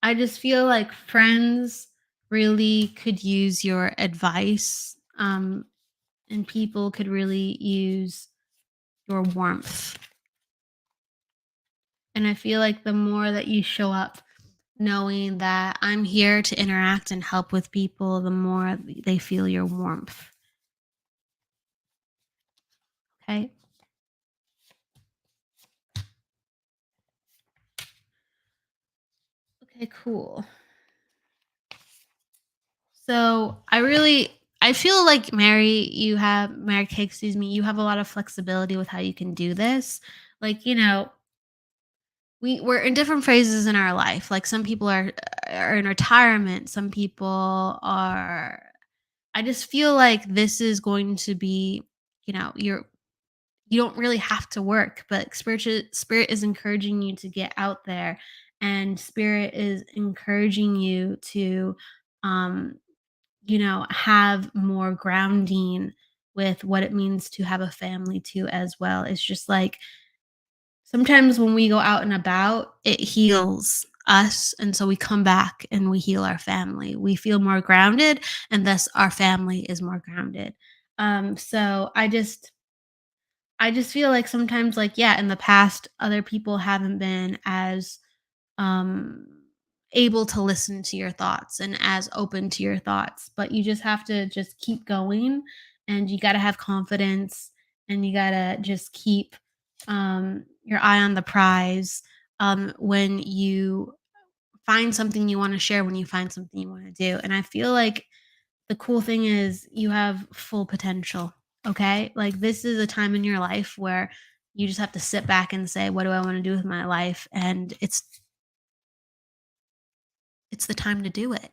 I just feel like friends really could use your advice, and people could really use your warmth. And I feel like the more that you show up knowing that I'm here to interact and help with people, the more they feel your warmth. Okay. Okay, cool. So I really I feel like Mary Kay, excuse me, you have a lot of flexibility with how you can do this. Like, we're in different phases in our life. Like some people are in retirement, some people are. I just feel like this is going to be, you don't really have to work, but spirit is encouraging you to get out there, and spirit is encouraging you to um have more grounding with what it means to have a family too as well. It's just like sometimes when we go out and about, it heals us, and so we come back and we heal our family. We feel more grounded, and thus our family is more grounded. So I just feel like sometimes, like, yeah, in the past, other people haven't been as um able to listen to your thoughts and as open to your thoughts, but you just have to just keep going, and you got to have confidence, and you got to just keep your eye on the prize when you find something you want to share, when you find something you want to do. And I feel like the cool thing is you have full potential. Okay, like this is a time in your life where you just have to sit back and say, what do I want to do with my life? And it's the time to do it.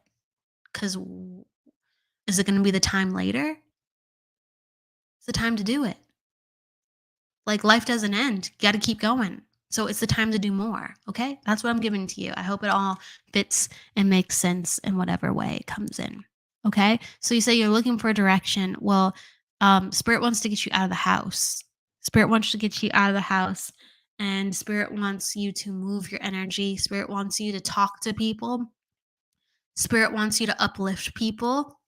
Because is it going to be the time later? It's the time to do it. Like life doesn't end. You got to keep going. So it's the time to do more. Okay. That's what I'm giving to you. I hope it all fits and makes sense in whatever way it comes in. Okay. So you say you're looking for a direction. Well, Spirit wants to get you out of the house. Spirit wants to get you out of the house. And Spirit wants you to move your energy. Spirit wants you to talk to people. Spirit wants you to uplift people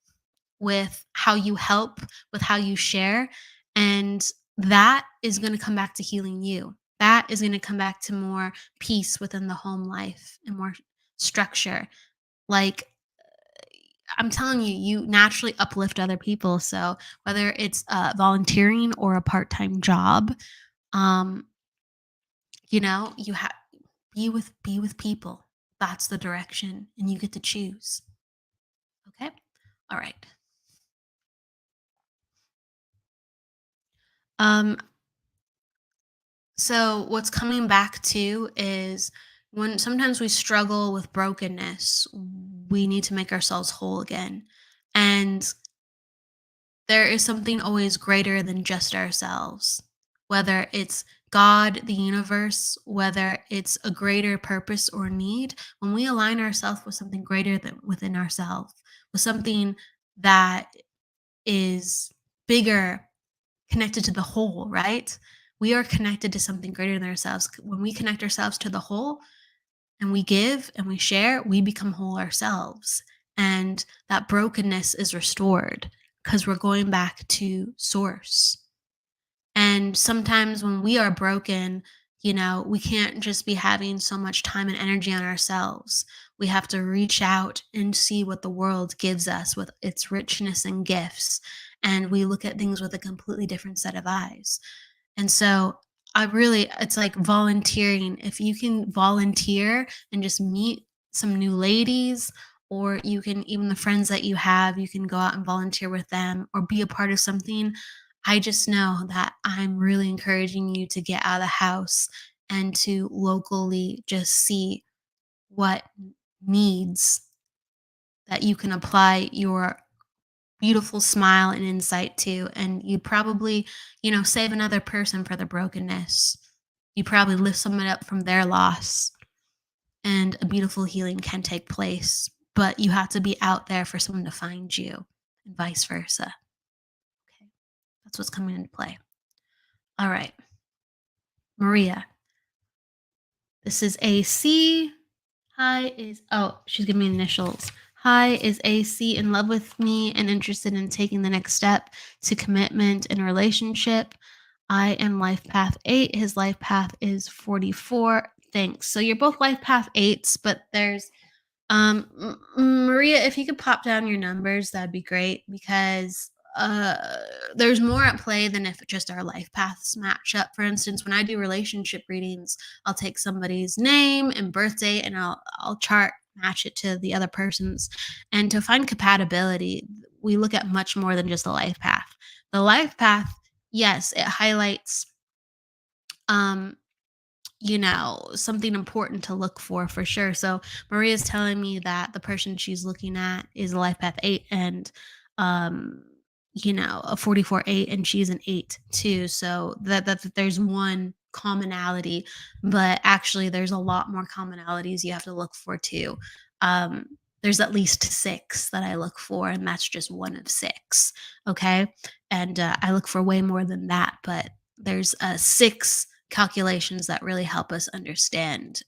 with how you help, with how you share. And that is going to come back to healing you. That is going to come back to more peace within the home life and more structure. Like, I'm telling you, you naturally uplift other people. So whether it's volunteering or a part-time job, um, you have be with people. That's the direction, and you get to choose. Okay. All right. Um, So what's coming back to is when sometimes we struggle with brokenness, we need to make ourselves whole again. And there is something always greater than just ourselves, whether it's God, the universe, whether it's a greater purpose or need. When we align ourselves with something greater than within ourselves, with something that is bigger, connected to the whole, right? We are connected to something greater than ourselves. When we connect ourselves to the whole and we give and we share, we become whole ourselves. And that brokenness is restored because we're going back to source. And sometimes when we are broken, we can't just be having so much time and energy on ourselves. We have to reach out and see what the world gives us with its richness and gifts. And we look at things with a completely different set of eyes. And so it's like volunteering. If you can volunteer and just meet some new ladies, or you can, even the friends that you have, you can go out and volunteer with them or be a part of something. I just know that I'm really encouraging you to get out of the house and to locally just see what needs that you can apply your beautiful smile and insight to. And you probably, save another person for the brokenness. You probably lift someone up from their loss, and a beautiful healing can take place. But you have to be out there for someone to find you, and vice versa. Okay. That's what's coming into play. All right. Maria. This is AC. Hi is, she's giving me initials. Hi, is AC in love with me and interested in taking the next step to commitment in a relationship? I am life path 8. His life path is 44. Thanks. So you're both life path 8s, but there's Maria, if you could pop down your numbers, that'd be great, because there's more at play than if just our life paths match up. For instance, when I do relationship readings, I'll take somebody's name and birthday and I'll chart match it to the other person's. And to find compatibility, we look at much more than just the life path. The life path, yes, it highlights um something important to look for sure. So Maria's telling me that the person she's looking at is a life path 8 and um a 44-8, and she's an 8 too. So that there's one commonality, but actually there's a lot more commonalities you have to look for too. Um there's at least 6 that I look for, and that's just one of 6. Okay. And I look for way more than that, but there's 6 calculations that really help us understand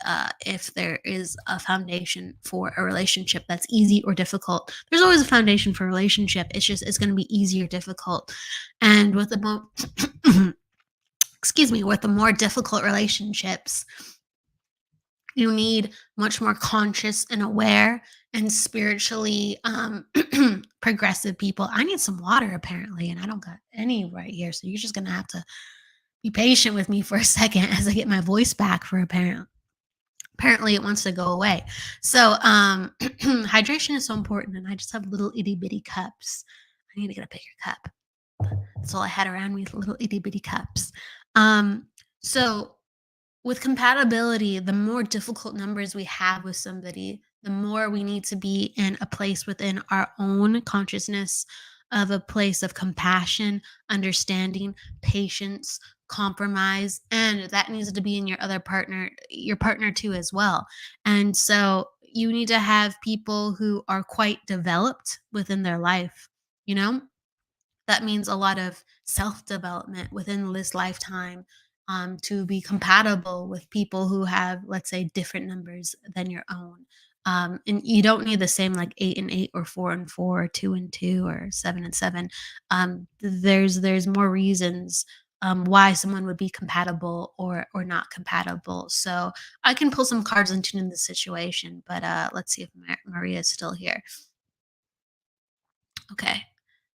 if there is a foundation for a relationship that's easy or difficult. There's always a foundation for a relationship. It's going to be easy or difficult. And with the more excuse me, with the more difficult relationships, you need much more conscious and aware and spiritually progressive people. I need some water apparently, and I don't got any right here, so you're just gonna have to be patient with me for a second as I get my voice back for apparently it wants to go away. So hydration is so important, and I just have little itty bitty cups. I need to get a bigger cup. That's all I had around me, little itty bitty cups. So with compatibility, the more difficult numbers we have with somebody, the more we need to be in a place within our own consciousness of a place of compassion, understanding, patience, compromise, and that needs to be in your partner too as well. And so you need to have people who are quite developed within their life, you know? That means a lot of self development within this lifetime, to be compatible with people who have, let's say, different numbers than your own. And you don't need the same like 8 and 8 or 4 and 4, 2 and 2, or 7 and 7. There's more reasons why someone would be compatible or not compatible. So I can pull some cards and tune in the situation, but let's see if Maria is still here. Okay.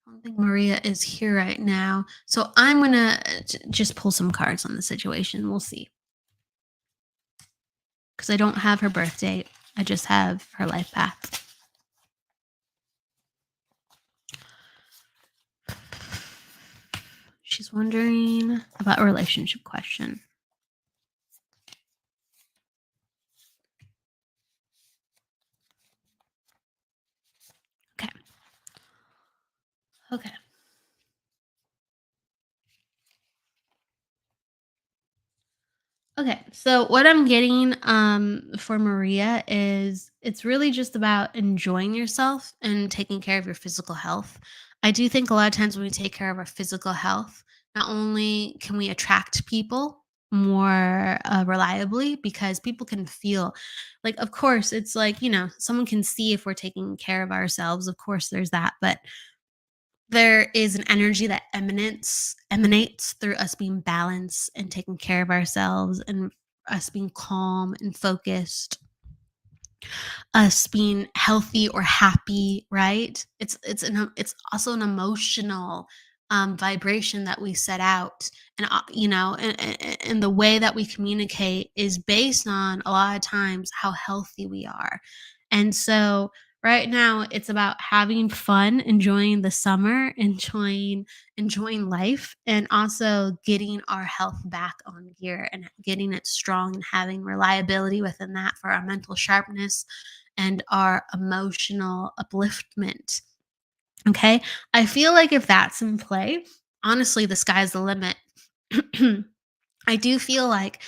I don't think Maria is here right now. So I'm going to just pull some cards on the situation. We'll see. Because I don't have her birth date, I just have her life path. She's wondering about a relationship question. Okay. Okay. Okay, so what I'm getting for Maria is it's really just about enjoying yourself and taking care of your physical health. I do think a lot of times when we take care of our physical health, not only can we attract people more reliably, because people can feel like, of course, it's like, someone can see if we're taking care of ourselves. Of course, there's that, but there is an energy that emanates through us being balanced and taking care of ourselves, and us being calm and focused, us being healthy or happy, right? It's also an emotional vibration that we set out, and and the way that we communicate is based on a lot of times how healthy we are. And so right now it's about having fun, enjoying the summer, enjoying life, and also getting our health back on gear and getting it strong and having reliability within that for our mental sharpness and our emotional upliftment. Okay. I feel like if that's in play, honestly, the sky's the limit. I do feel like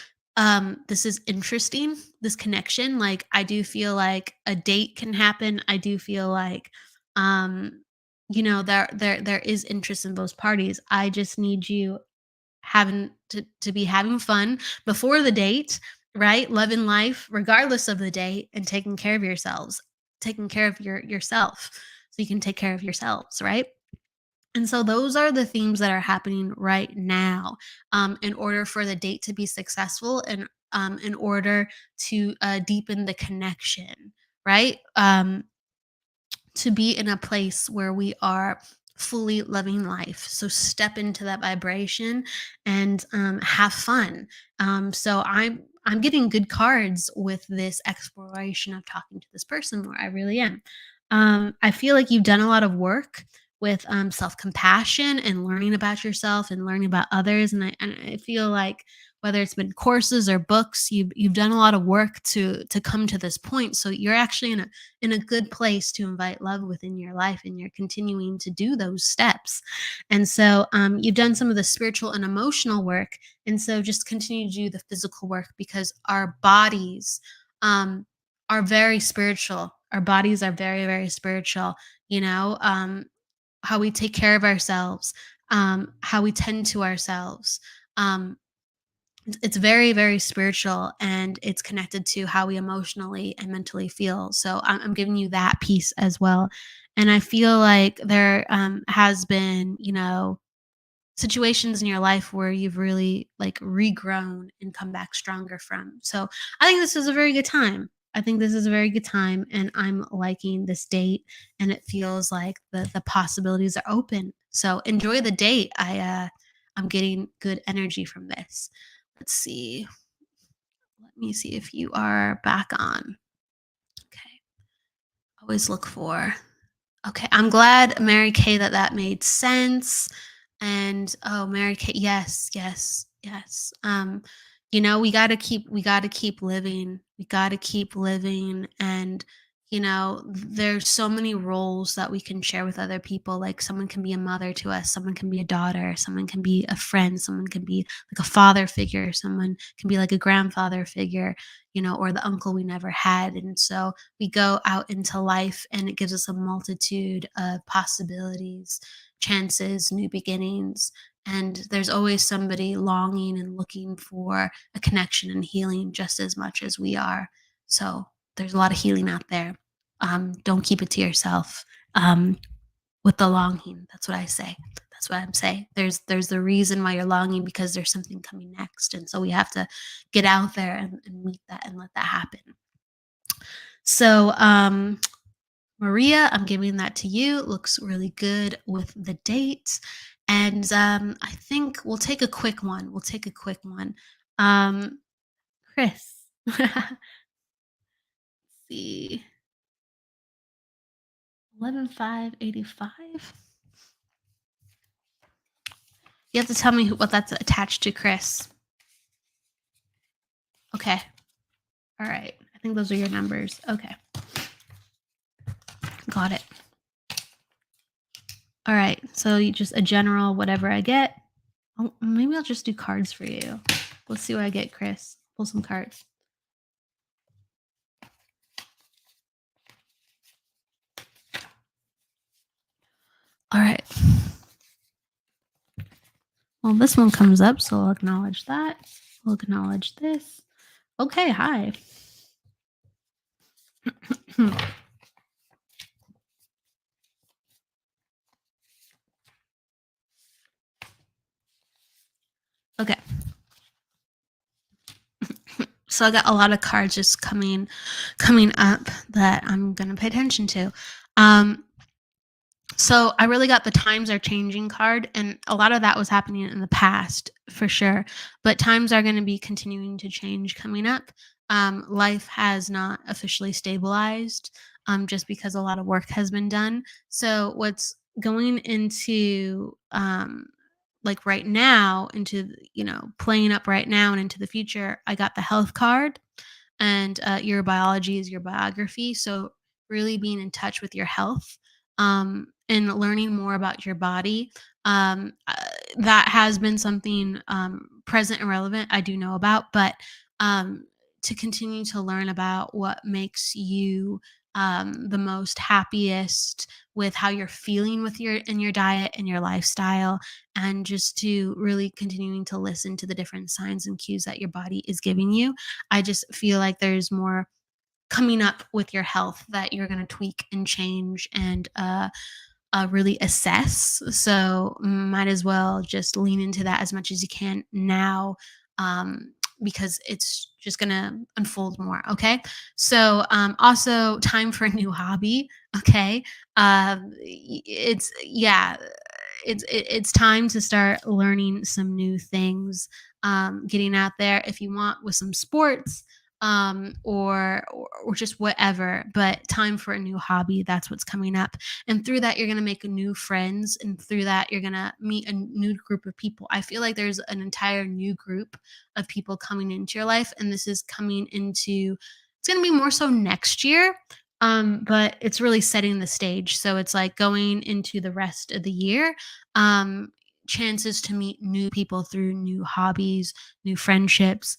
this is interesting, this connection. Like I do feel like a date can happen. I do feel like there is interest in both parties. I just need you having to be having fun before the date, right? Loving life regardless of the date, and taking care of yourselves, taking care of yourself so you can take care of yourselves, right? And so those are the themes that are happening right now, in order for the date to be successful, and in order to deepen the connection, right? To be in a place where we are fully loving life. So step into that vibration and have fun. So I'm getting good cards with this exploration of talking to this person more. I really am. I feel like you've done a lot of work with self compassion and learning about yourself and learning about others. And I feel like whether it's been courses or books, you've done a lot of work to come to this point. So you're actually in a good place to invite love within your life, and you're continuing to do those steps. And so you've done some of the spiritual and emotional work, and so just continue to do the physical work, because our bodies um, are very spiritual. Our bodies are very, very spiritual. You know, how we take care of ourselves, how we tend to ourselves. Um, it's very, very spiritual, and it's connected to how we emotionally and mentally feel. So I'm giving you that piece as well. And I feel like there has been, situations in your life where you've really like regrown and come back stronger from. So I think this is a very good time. I think this is a very good time, and I'm liking this date, and it feels like the possibilities are open. So enjoy the date. I'm getting good energy from this. Let's see. Let me see if you are back on. Okay. Always look for. Okay, I'm glad, Mary Kay, that that made sense. And oh, Mary Kay, yes, yes, yes. We got to keep living. We got to keep living, and there's so many roles that we can share with other people. Like someone can be a mother to us, someone can be a daughter, someone can be a friend, someone can be like a father figure, someone can be like a grandfather figure, or the uncle we never had. And so we go out into life, and it gives us a multitude of possibilities, chances, new beginnings. And there's always somebody longing and looking for a connection and healing just as much as we are. So there's a lot of healing out there. Don't keep it to yourself. Um, with the longing, that's what I say. That's what I'm saying. There's the reason why you're longing, because there's something coming next, and so we have to get out there and meet that and let that happen. So Maria, I'm giving that to you. Looks really good with the date. And I think we'll take a quick one. We'll take a quick one. Um, Chris. Let's see. 11,585. You have to tell me what that's attached to, Chris. Okay. All right. I think those are your numbers. Okay. Got it. All right. So you just a general, whatever I get. Maybe I'll just do cards for you. Let's see what I get, Chris. Pull some cards. All right. Well, this one comes up, so I'll acknowledge that. We'll acknowledge this. Okay, hi. Okay. So I got a lot of cards just coming up that I'm gonna pay attention to. So I really got the times are changing card, and a lot of that was happening in the past for sure. But times are going to be continuing to change coming up. Life has not officially stabilized, just because a lot of work has been done. So what's going into like right now, into playing up right now and into the future, I got the health card, and your biology is your biography. So really being in touch with your health, and learning more about your body. That has been something present and relevant I do know about, but um, to continue to learn about what makes you the most happiest with how you're feeling with your diet and your lifestyle, and just to really continuing to listen to the different signs and cues that your body is giving you. I just feel like there's more coming up with your health that you're going to tweak and change, and really assess. So might as well just lean into that as much as you can now, because it's just going to unfold more. Okay. So also time for a new hobby. Okay. It's, yeah, it's time to start learning some new things. getting out there if you want with some sports, or just whatever, but time for a new hobby. That's what's coming up. And through that, you're going to make new friends. And through that, you're going to meet a new group of people. I feel like there's an entire new group of people coming into your life. And this is coming into, it's going to be more so next year. But it's really setting the stage. So it's like going into the rest of the year. Chances to meet new people through new hobbies, new friendships,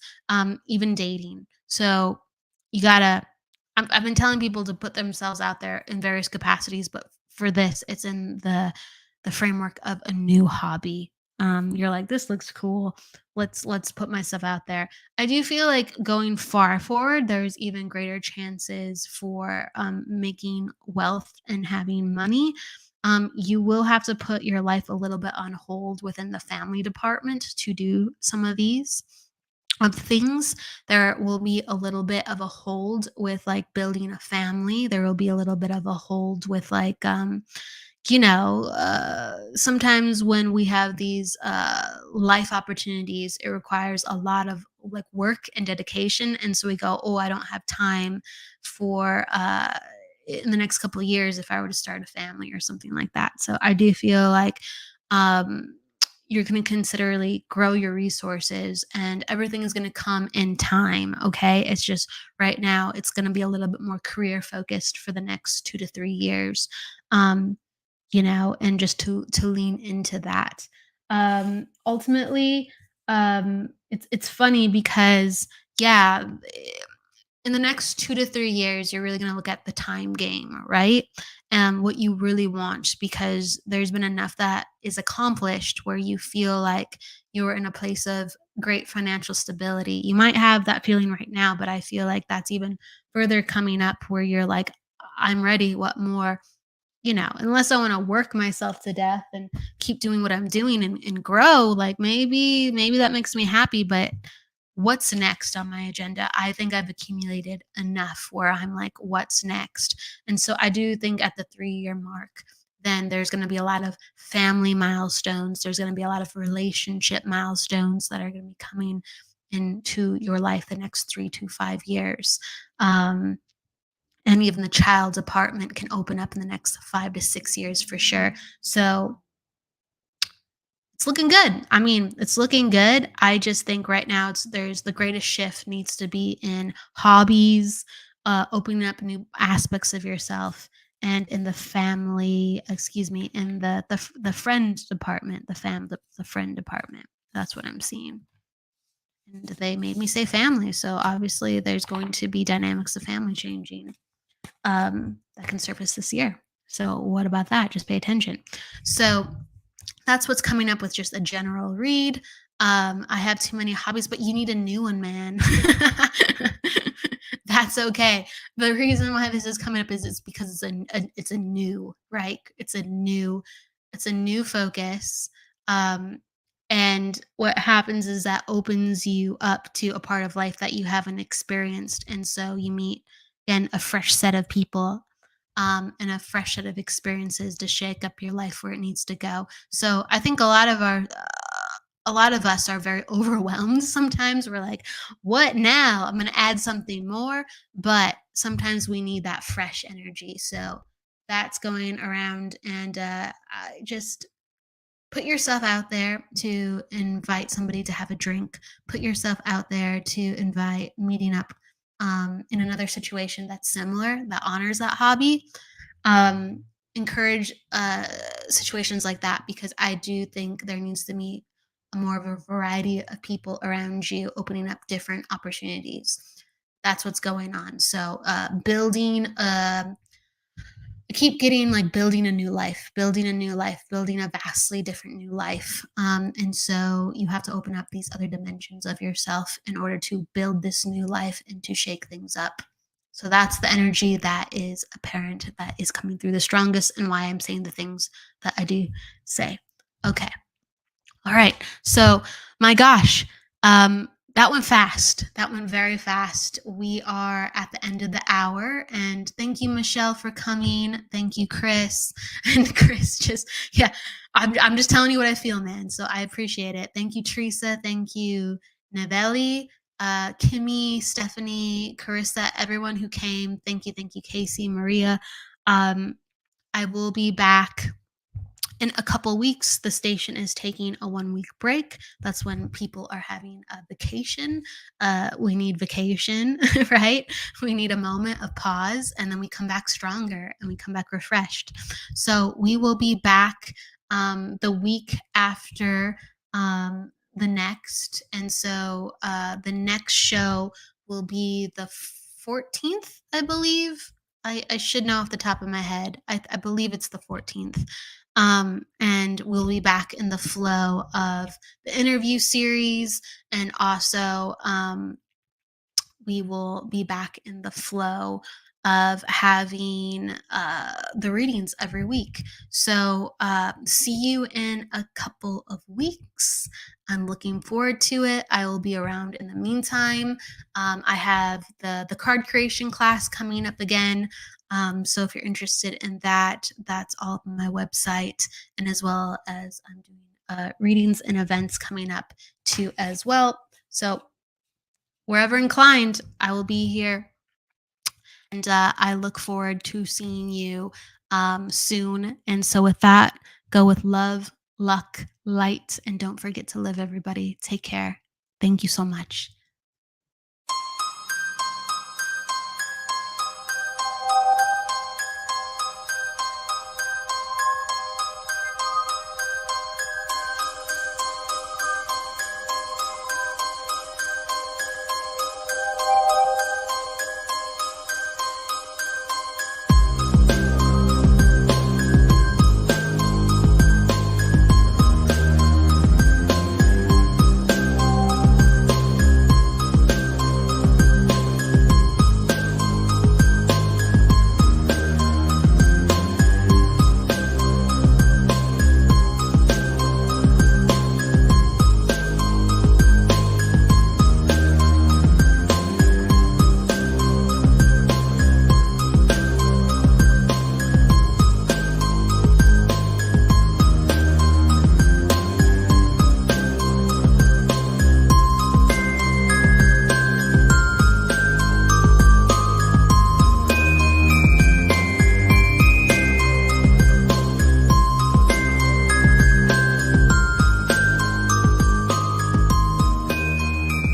even dating. So you gotta. I've been telling people to put themselves out there in various capacities, but for this, it's in the framework of a new hobby. You're like, this looks cool. Let's put myself out there. I do feel like going far forward, there's even greater chances for making wealth and having money. You will have to put your life a little bit on hold within the family department to do some of these things. There will be a little bit of a hold with like building a family. There will be a little bit of a hold with like sometimes when we have these life opportunities, it requires a lot of like work and dedication. And so we go, oh, I don't have time for in the next couple of years if I were to start a family or something like that. So I do feel like um, you're going to considerably grow your resources and everything is going to come in time. Okay. It's just right now, it's going to be a little bit more career focused for the next 2 to 3 years. Um, and just to lean into that. Ultimately, it's funny because yeah, in the next 2 to 3 years, you're really going to look at the time game, right? And what you really want, because there's been enough that is accomplished where you feel like you're in a place of great financial stability. You might have that feeling right now, but I feel like that's even further coming up where you're like, I'm ready. What more? Unless I want to work myself to death and keep doing what I'm doing and grow, like maybe that makes me happy. But what's next on my agenda? I think I've accumulated enough where I'm like, what's next? And so I do think at the 3 year mark, then there's going to be a lot of family milestones. There's going to be a lot of relationship milestones that are going to be coming into your life the next 3 to 5 years. And even the child's apartment can open up in the next 5 to 6 years for sure. So it's looking good. I mean, it's looking good. I just think right now there's the greatest shift needs to be in hobbies, opening up new aspects of yourself, and in the family. Excuse me, in the friend department, the friend department. That's what I'm seeing. And they made me say family, so obviously there's going to be dynamics of family changing that can surface this year. So what about that? Just pay attention. So that's what's coming up with just a general read. I have too many hobbies, but you need a new one, man. That's okay. The reason why this is coming up is it's because it's a new, right? It's a new focus. And what happens is that opens you up to a part of life that you haven't experienced. And so you meet, again, a fresh set of people, and a fresh set of experiences to shake up your life where it needs to go. So I think a lot of us are very overwhelmed sometimes. We're like, what now? I'm going to add something more. But sometimes we need that fresh energy. So that's going around. And just put yourself out there to invite somebody to have a drink. Put yourself out there to invite meeting up in another situation that's similar, that honors that hobby. Encourage situations like that, because I do think there needs to be more of a variety of people around you, opening up different opportunities. That's what's going on. So building I keep getting like building a new life, building a vastly different new life. And so you have to open up these other dimensions of yourself in order to build this new life and to shake things up. So that's the energy that is apparent, that is coming through the strongest, and why I'm saying the things that I do say. Okay. All right. So, my gosh, That went fast. That went very fast. We are at the end of the hour. And thank you, Michelle, for coming. Thank you, Chris. And Chris just, yeah, I'm just telling you what I feel, man. So I appreciate it. Thank you, Teresa. Thank you, Navelli, Kimmy, Stephanie, Carissa, everyone who came. Thank you, Casey, Maria. I will be back in a couple weeks. The station is taking a 1-week break. That's when people are having a vacation. We need vacation, right? We need a moment of pause, and then we come back stronger and we come back refreshed. So we will be back the week after the next. And so the next show will be the 14th, I believe. I should know off the top of my head. I believe it's the 14th. And we'll be back in the flow of the interview series, and also we will be back in the flow of having the readings every week. So see you in a couple of weeks. I'm looking forward to it. I will be around in the meantime. I have the card creation class coming up again. So if you're interested in that, that's all on my website, and as well as I'm doing readings and events coming up too as well. So wherever inclined, I will be here. And I look forward to seeing you soon. And so with that, go with love, luck, light, and don't forget to live, everybody. Take care. Thank you so much.